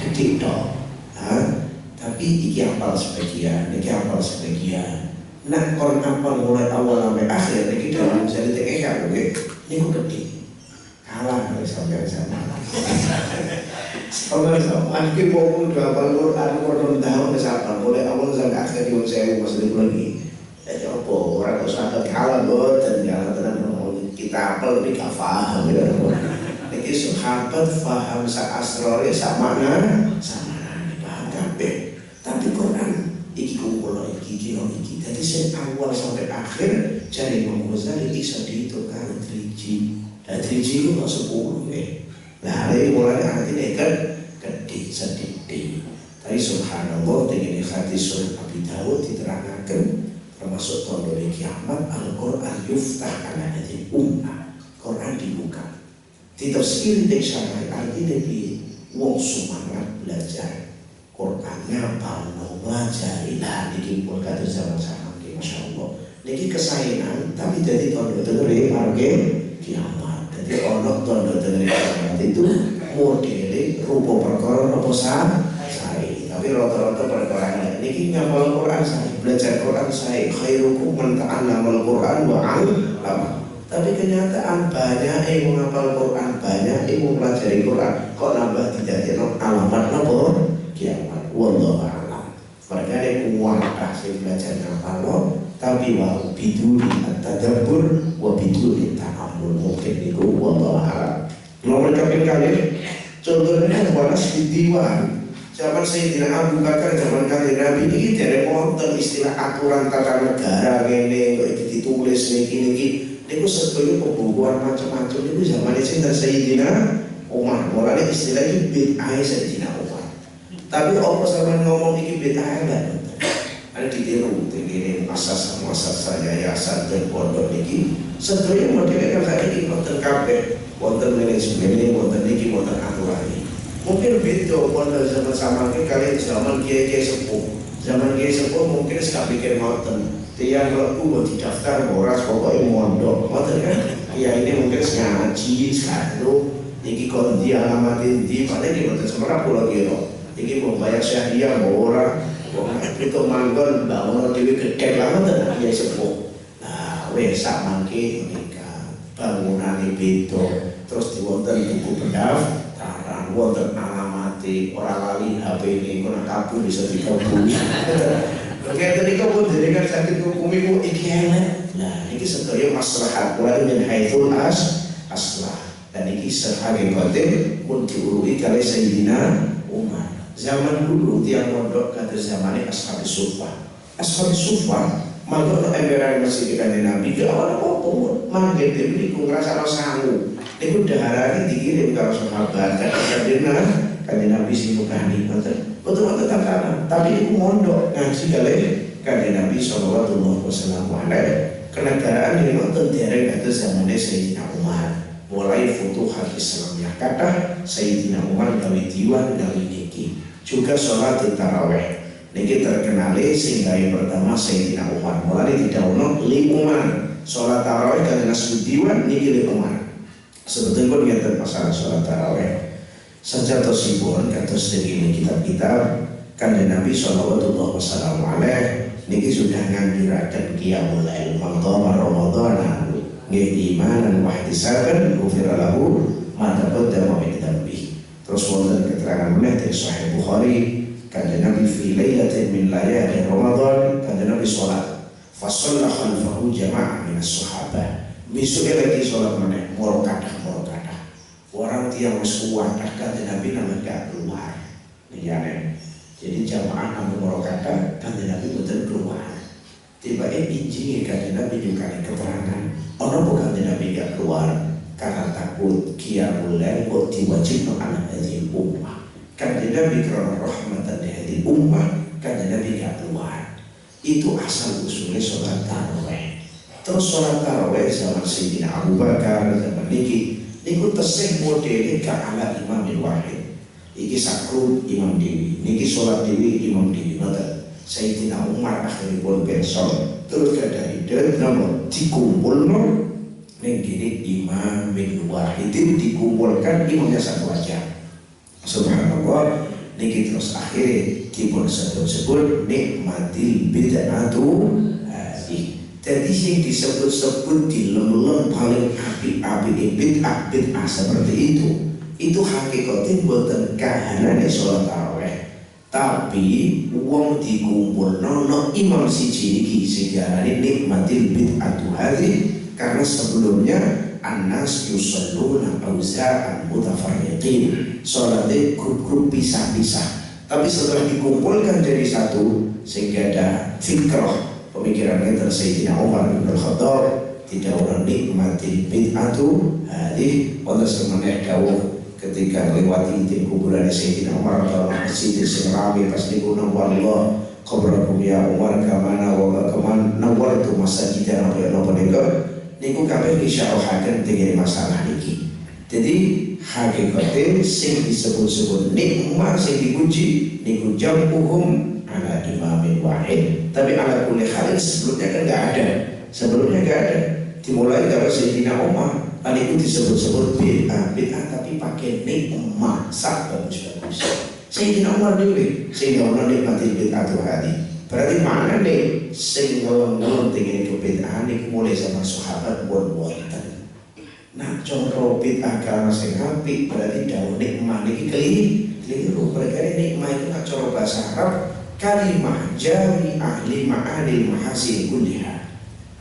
gede dong. Tapi iki apal sebagian, iki apal sebagian. Nah orang apal mulai awal sampai akhir iki dalam jari TKK ini gede kalah dari sampai sama. Kalau akhir mau apal Quran orang tahun sampai mulai awal sampai akhir di saya masih lagi. Ya apa orang sahabat kalah dan jalan tenang. Kita apel tapi gak paham ya. Niki sahabat paham sak asrore sak makna sama paham kabeh. Tapi Quran iki kumpul iki. Jadi sing awal sampai akhir cari Imam Ghazali iso dihitung karo 3G. Dan 3G itu kok 10 ya. Lah ini mulai artinya kan gede sedikit. Tapi subhanallah dengan hadis surat Abi Dawud diterangkan termasuk tanda kiamat Al-Quran yuftah ala hadhihi ummah. Quran dibuka ditafsir dari syarah artinya di wong semangat belajar Quran ngapal belajar ilah dikimpul kata zaman sekarang masya Allah niki kesayangan tapi jadi tanda dari harga kiamat. Jadi orang tanda dari kiamat itu model rupa perkara apa saya tapi tapi rata-rata perkara ini ngapal Quran saya, belajar Quran saya, khairukum man ta'allamal Quran wa 'allama. Tapi kenyataan banyak yang menghafal Quran, banyak yang mempelajari Quran, kok nambah tidak alamat napa kiamat. Wallahu a'lam. Mereka ada kuatah sing belajar ngapal, tapi wa biduni at-tadabbur wa biduni ta'ammul mungkin niku wallahu a'lam. Nomor kaping kali contohnya walas di diwan. Zaman Sayyidina Abu Bakar, zaman Kanjeng Nabi ini tidak wonten istilah aturan tata negara ngene kok iki ditulis niki. Niku sebetulnya pembukuan macam-macam niku zaman sinten Sayyidina Umar. Mulane istilah iki bid'ah Sayyidina Umar. Tapi apa sampeyan ngomong iki bid'ah enggak? Ada ditiru tengene asas yayasan dan pondok niki. Sebetulnya modelnya kan saiki wonten kabeh, wonten manajemen, wonten niki, wonten aturan. Mungkin beda pada zaman sama kalian zaman kiai sepuh. Zaman kiai sepuh mungkin sekali pikir ngoten. Tiang leku buat didaftar boras pokoknya mondok. Ngoten kan? Ya ini mungkin ngaji sekalo. Iki kondi alamat inti. Padahal ini betul semerap pulau kiro. Iki mau bayar syariah boras. Itu manggon bangun dewi gede banget kiai sepuh. Nah, wesak mangke nikah bangunan beda. Terus diwonten buku pendaftar. Wonten alamati orang lali HP ini kena kabur bisa dikabuli. Kayak tadi kau pun jadi kan sakit hukumi ku ikhlas. Nah, ini sebetulnya maslahat mulai min haitsul aslah. Dan ini sebagai konteks pun diurui kali Sayyidina Umar. Zaman dulu tiang mondok kata zamannya Ashabus Suffah. Ashabus Suffah mangko emberan masih dikandani Nabi ke awal apa mangke dhewe iku ngrasakno sangu. Niku daharane dikirim karo sahabat kanjeng Nabi sing mukani ngoten. Betul tatanan, tapi niku mondok ngaji kali kanjeng Nabi sallallahu alaihi wasallam. Kenegaraan ini ngoten dereng kados zamane Sayyidina Umar. Mulai futuhat Islamiyah kata Sayyidina Umar gawe diwan gawe niki. Juga sholat tarawih. Niki terkenali sehingga yang pertama Sayyidina Umar. Mulai tidak ono li Umar. Sholat tarawih kanjeng Nabi diwan niki li Umar. Sebetulnya pun kita masalah sholat tarawih saja tersibun kata sedikit kitab-kitab kanjeng Nabi sallallahu alaihi wasallam niki sudah ngandiraken qiyamul lail maqama ramadhana nggih imanan wa ihtisaban ghufira lahu ma taqaddama min dhanbi. Terus wonten keterangan meneh dari Sahih Bukhari kanjeng Nabi fi lailatin min layali Ramadan kanjeng Nabi salat fa shalla khalfahu jama'ah min as-sahabah. Besoknya lagi sholat mana? Morokadah. Orang tiang kuat kanjeng Nabi namanya gak keluar. Nih jadi jamaah namun morokadah kanjeng Nabi betul keluar. Tiba-tiba injingnya kanjeng Nabi juga keterangan. Orang bukan kanjeng Nabi gak keluar karena takut qiyamul lail kok diwajibkan ala hadhihi ummah. Kanjeng Nabi karena rahmatan li hadhihi ummah kanjeng Nabi gak keluar. Itu asal usulnya sholat tarawih. Terus sholat tarawih zaman Sayyidina Abu Bakar zaman niki niku tesih modele ka ala imam wahid. Iki sakrut imam dewi, niki sholat dewi imam dewi. Ngoten. Sayyidina Umar akhiripun besok terus kada ide nomor dikumpulno ning kene imam wahid dikumpulkan imamnya satu aja. Subhanallah niki terus akhirnya dipun sebut nikmatil bid'atu hadhihi. Jadi yang disebut-sebut di lem-lem paling api-api bid'ah seperti itu hakikatnya buatan kahanane sholat tarawih. Tapi uang dikumpul no imam siji niki sejarahnya nikmatil bid'atu hadhihi karena sebelumnya annas yusalluna auza'an mutafarriqin sholatnya grup-grup pisah-pisah. Tapi setelah dikumpulkan jadi satu sehingga ada fikrah pemikiran kita Sayyidina Umar bin Khattab tidak orang nikmati bid'atu hadhihi pada semeneh dawuh ketika lewati di kuburan Sayyidina Umar dalam masjid sing rame pas niku nawallah qabrakum ya Umar kamana wa kaman nawaltu masajidan apa niku kabeh disyarahaken dengan masalah niki. Jadi hakikatnya sing disebut-sebut nikmat sing dipuji niku jam'uhum ala imamin wahid. Tapi ala kulli halin sebelumnya kan nggak ada. Sebelumnya nggak ada. Dimulai dari Sayyidina Umar. Tadi itu disebut-sebut bid'ah tapi pakai nikmat sak bagus-bagus. Sayyidina Umar dhewe sing ono nikmati bid'atul hadi. Berarti mana nih sing ngomong tinggi kebid'ahan iku mulai sama sahabat wonten. Nah contoh bid'ah karena sing apik berarti dawuh nikmah niki keliru. Mereka nikmah itu nak cara bahasa Arab kalimah jami ahli ma'anil mahasin kulliha.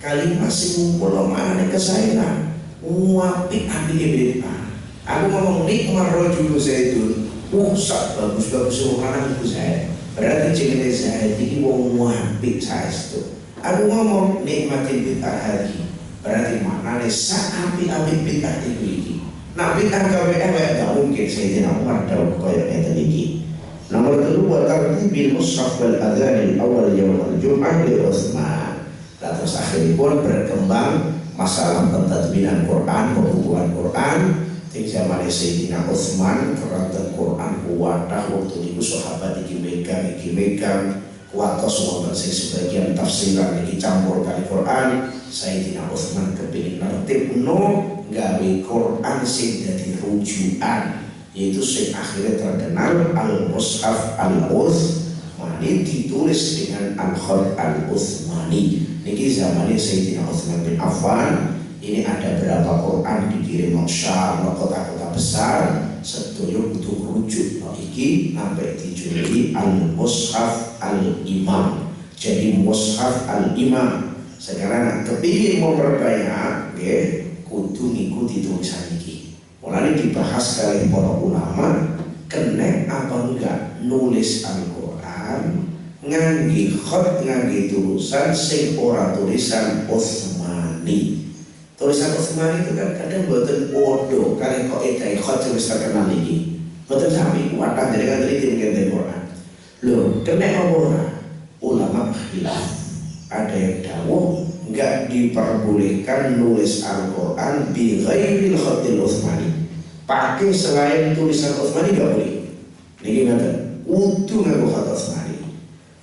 Kalimah sing ngumpul maknane kesaenan. Apik bid'ah. Aku ngomong nikmah rajul zaidun. Sak bagus-bagus orang itu saya. Berarti jenenge saya iki wong apik saestu. Aku ngomong nikmatin bid'ah hadi. Berarti maknane sak apik-apik bid'ah iki. Nah bid'ah gawe elek gak mungkin Sayyidina Umar dawuh koyo ngeten iki. Nomor 2 wa tartibil mushaf wal adzan al-awwal yaum al-jum'ah li Utsman. Terus akhiripun berkembang masalah pentadbiran Quran, pembukuan Quran. Di zaman Sayyidina Utsman keranten Quran kuwatah waktu itu sahabat iki megang kuatos wonten sing sebagian tafsiran iki campur kali Quran. Sayyidina Utsman kepengin nertibno gawe Quran sing dadi rujukan, yaitu sing akhirnya terkenal Al-Mushaf Al-Utsmani ditulis dengan Al-Khat Al-Utsmani. Niki zamannya Sayyidina Utsman bin Affan. Ini ada berapa Quran dikirim ke Syam, ke kota-kota besar, setuju untuk rujuk. Iki sampai dijuluki Al-Mushaf Al-Imam. Jadi Mushaf Al-Imam. Sekarang kepingin mau berbanyak, kudu ngikuti tulisan iki. Mulai dibahas kali para ulama, kena apa enggak nulis Al-Quran ngangge khat ngangge tulisan sing ora tulisan Utsmani. Tulisan Utsmani itu kan kadang buatan podo, kalian kok edai khat wis terkenal iki. Buatan sami wadah dari kan teliti mungkin Quran. Loh, kena ora? Ulama khilaf. Ada yang dawuh enggak diperbolehkan nulis Al-Quran bi ghairil khatil Utsmani. Pakai selain tulisan Utsmani enggak boleh. Niki ngaten, kudu nganggo khat Utsmani.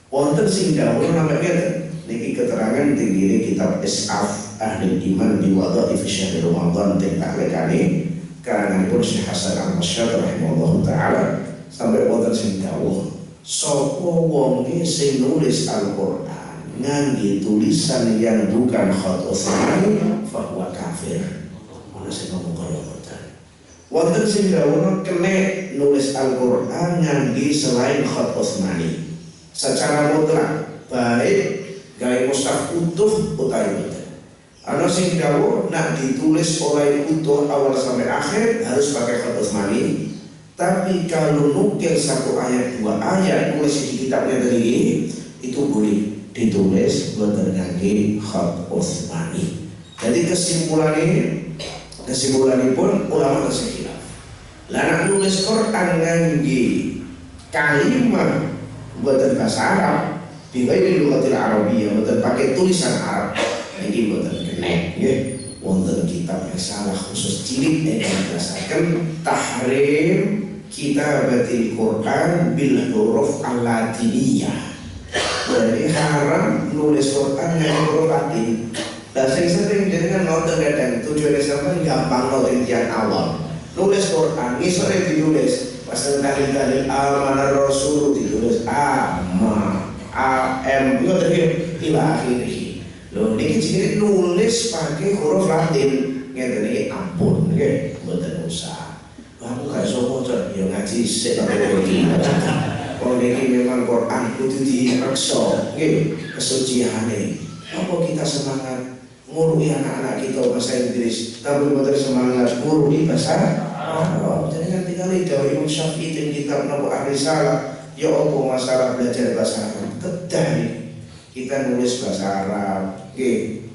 Wonten sing dawuh namanya niki keterangan tinggi kitab Is'af Ahli Iman di Wadhaif Syahr Ramadan taklekane karangan pun Syekh Hasan Al-Masyad rahimahullah taala sampai wonten sing dawuh sapa wonge sing nulis Al-Qur'an ngangge tulisan yang bukan khat Utsmani fahuwa kafir. Ana sing ngomong kaya ngoten. Wonten sing dawuh kene nulis Al-Qur'an ngangge selain khat Utsmani secara mutlak baik gawe mushaf utuh utawi ana sing dawuh nak ditulis oleh utuh awal sampai akhir harus pakai khat Utsmani. Tapi kalau nukil satu ayat dua ayat nulis di kitabnya tadi itu boleh ditulis boten ngangge khat Utsmani. Jadi kesimpulanipun ulama khilaf. Lah nak nulis Quran ngangge kalimat boten bahasa Arab bi ghairi lughatil arabiyyah boten pakai tulisan Arab. Ini boten kena, wonten kitab risalah khusus cilik yang berdasarkan tahrim kitabatil Quran bil huruf al-latiniyah. Jadi haram nulis Quran dengan huruf Latin. Dan sering dengan nonton kadang tujuannya sama gampang nonton tiang awal. Nulis Quran, misalnya ditulis pasal dalil amanah Rasul ditulis itu tadi ila akhirih. Loh, niki jadi nulis pakai huruf Latin, ngeten iki ampun, nggih, mboten usah. Aku gak iso maca, ya ngaji sik karo iki. Wong niki memang Quran kudu direksa, nggih, kesuciane. Apa kita semangat ngurui anak-anak kita bahasa Inggris, tapi mboten semangat ngurui bahasa Arab. Jadi kan tinggal dawuh Imam Syafi'i ing kitab Nabu Ar-Risalah, ya apa masalah belajar bahasa Arab? Kedah kita nulis bahasa Arab,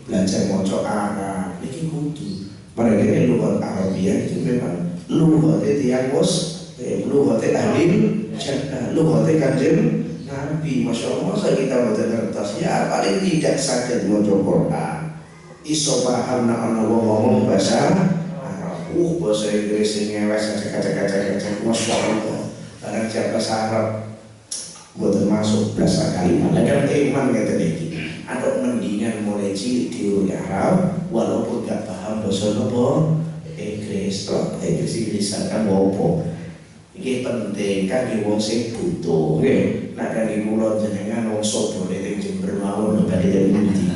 belajar maca Arab, ini kudu. Mereka ini lughat Arabiyah itu memang lughatnya tiangos, lughatnya ahli, lughatnya kanjeng Nabi. Masya Allah, masa kita baca kertas, ya paling tidak sakit maca Quran. Iso paham nak ana wong ngomong bahasa Arab, bahasa Inggris ini ngewes kaca-kaca, Masya Allah. Karena siapa bahasa Arab buat masuk belasan kalimat. Lagan iman kata dia atau mendingan mulai cilik di Arab walaupun gak paham bahasa Inggris. Inggris kan bopo. Iki penting kangge wong sing butuh. Nggih, nek kangge kula jenengan wong sobone teng Jember mawon badhe dari ndi.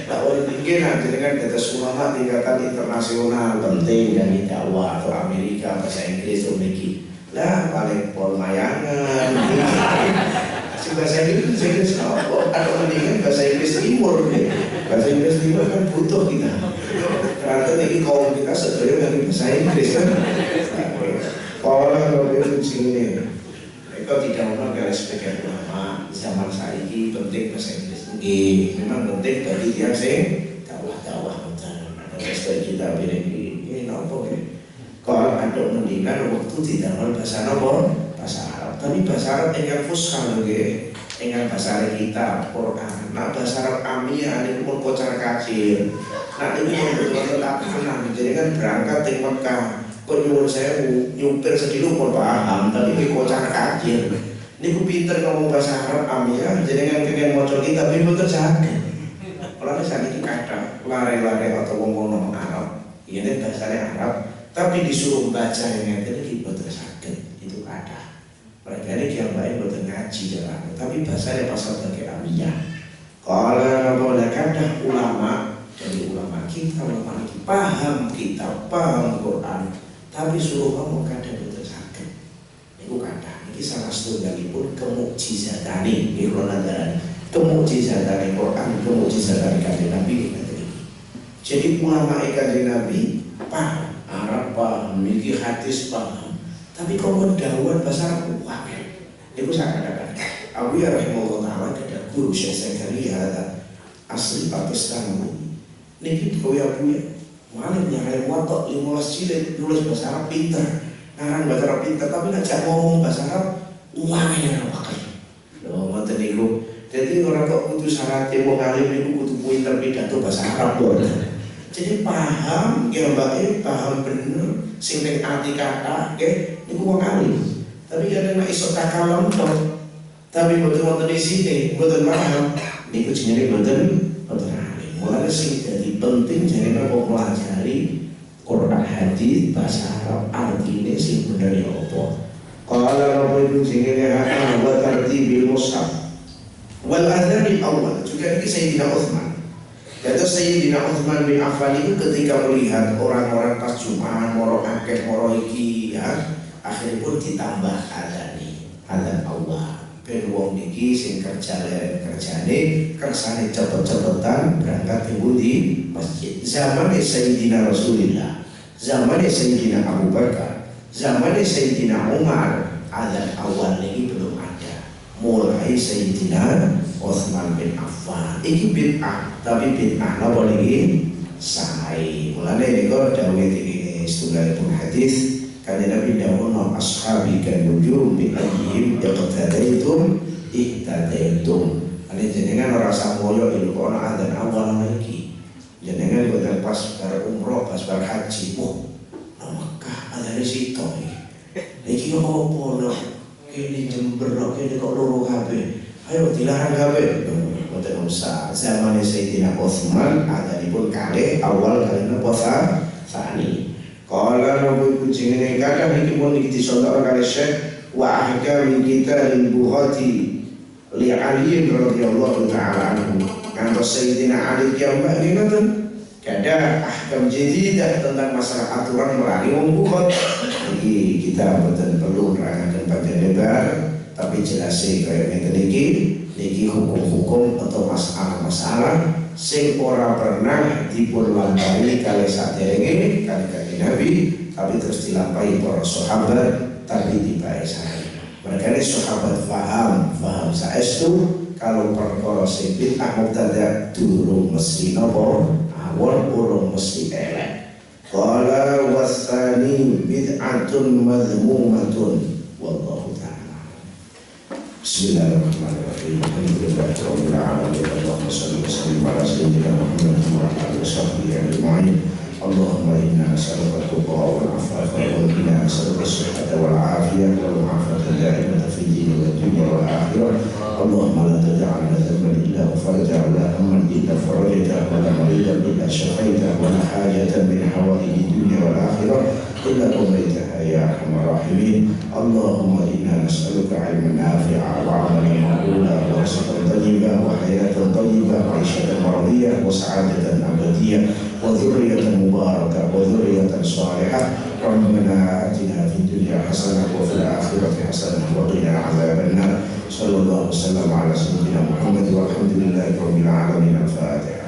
Lah wong iki nek jenengan dados ulama tingkatan internasional penting kangge dakwah ke Amerika bahasa Inggris mriki. Lah paling pol mayangan. Bahasa Inggris apa? Ada mendingan bahasa Inggris Timur nih. Bahasa Inggris Timur kan butuh kita. Karena ini kaum kita sebenarnya dari bahasa Inggris kan. Kalau itu sini, mereka tidak mau garis sebagai ulama zaman saya ini penting bahasa Inggris. Memang penting bagi dia sih dakwah betul. Ada sebagai kita ini apa nih? Kalau ada mendingan waktu tidak mau bahasa apa? Bahasa Arab, tapi bahasa Arab dengan fushah loh, dengan bahasa Arab kita Quran. Nah bahasa Arab amiyah ini pun kocar kacir. Nah ini betul-betul tak paham. Jadi kan berangkat ke Mekah, penyuruh saya nyupir sedikit pun paham, tapi ini kocar kacir. Ini aku pinter ngomong bahasa Arab amiyah, jadi kan kemudian motor kita tapi betul sakit. Kalau misalnya ini kata lari-lari atau ngomong Arab, ini bahasa Arab, tapi disuruh baca yang ini betul sakit. Itu kata. Mereka ini yang baik betul ngaji jalan, tapi bahasanya pasal pakai amiyah. Kalau boleh kata ulama dari ulama kita paham kitab, paham Quran, tapi suruh kamu kata betul sakit. Itu kata. Ini salah satu dari pun kemukjizatan ini, kemukjizatan Quran, kemukjizatan kanjeng Nabi. Jadi ulama kanjeng Nabi paham Arab, paham, memiliki hadis, paham. Tapi kalau dakwah bahasa Arab wakil, itu saya katakan. Abu ya rahimahullah ta'ala ada guru Syekh Zakaria asli Pakistan. Ini gitu ya Abu ya, mana nyari watak 15 jilid nulis bahasa Arab pinter, ngarang bahasa Arab pinter, tapi ngajak ngomong bahasa Arab wakil. Loh, ngoten niku. Jadi orang kok kudu syaratnya wong alim niku kudu pinter pidato bahasa Arab tuh. Jadi paham, ya mbak paham bener, sing ning ati kata, niku wong alim. Tapi kadang nek iso takalam to, tapi mboten wonten di sini, mboten paham, niku jenenge mboten alim. Mulane sing dadi penting jenenge kok pelajari Quran hadis bahasa Arab artine sing bener ya apa. Qala rabbil jenenge hakam wa tartibil mushaf wal adzan awal juga ini Sayyidina Utsman. Yaitu Sayyidina Utsman bin Affan itu ketika melihat orang-orang pas Jumat moro akeh moro iki ya, akhirnya pun ditambah adzan Allah. Ben wong niki sing kerjane kersane cepet-cepetan berangkat di masjid. Zamane Sayyidina Rasulullah, zamane Sayyidina Abu Bakar, zamane Sayyidina Umar, adzan awal niki belum ada. Mulai Sayyidina Utsman bin Affan. Iki bid'ah, tapi bid'ah napa niki sae. Mulane niku dawuh iki setunggalipun hadis kanjeng Nabi dawuh ashabi kan nujum bi ayyihim iqtadaitum ihtadaitum. Ane jenengan ora samoyo ilmu ana adzan awal niki. Jenengan boten pas bar umroh, pas bar haji. Nang Mekah adzane sito iki. Iki opo no? Kene Jember kene kok loro kabeh. Ayo dilarang kabeh. Boten usah. Zamane Sayyidina Utsman adzanipun kalih awal kalih napa sani. Qala rabbu jenenge kata iki pun iki disontok kali Syekh wa ahkam kita lil Bukhari li Ali radhiyallahu taala anhu. Kantos Sayyidina Ali kiambak ngoten kada ahkam jadidah tentang masalah aturan melalui wong Bukhari. Iki kita boten perlu nerangaken panjang lebar, tapi jelas kaya ngeten iki hukum-hukum atau masalah-masalah sing ora pernah dipun lampahi kali saderenge kali Nabi, tapi terus dilampahi para sahabat, tapi dibae sae. Mereka ini sahabat faham saestu kalau perkara sing bid'ah mubtada durung mesti napa awal urung mesti elek. Qala wasani bid'atun madhmumatun wallahu ta'ala. Bismillahirrahmanirrahim. Alhamdulillahirabbil alamin. Allahumma shalli wa sallim ala sayyidina Muhammad wa ala alihi washabbihi ajma'in. Allahumma inna nas'aluka at-tuqa wal 'afafa wal ghina, nas'aluka as-sihhata wal 'afiyata wal 'afata da'imata fid din wad dunya wal akhirah. Allahumma la taj'alna dhanban illa ghafartahu wa la hamman illa farajtahu wa la maridan illa shafaitahu wa la hajatan min hawaiji dunya wal akhirah illa qadaitaha ya arhamar rahimin. Allahumma inna nas'aluka ilman nafi'a wa 'amalan maqbula wa rizqan thayyiban wa hayatan thayyibah wa 'ishatan radiyah wa sa'adatan abadiyah wa dzurriyyatan mubarakah wa dzurriyyatan shalihah. Rabbana atina fid dunya hasanah wa fil akhirati hasanah wa qina 'adzabannar. Sallallahu alaihi wasallam ala sayyidina Muhammad walhamdulillahi rabbil alamin. Al-Fatihah.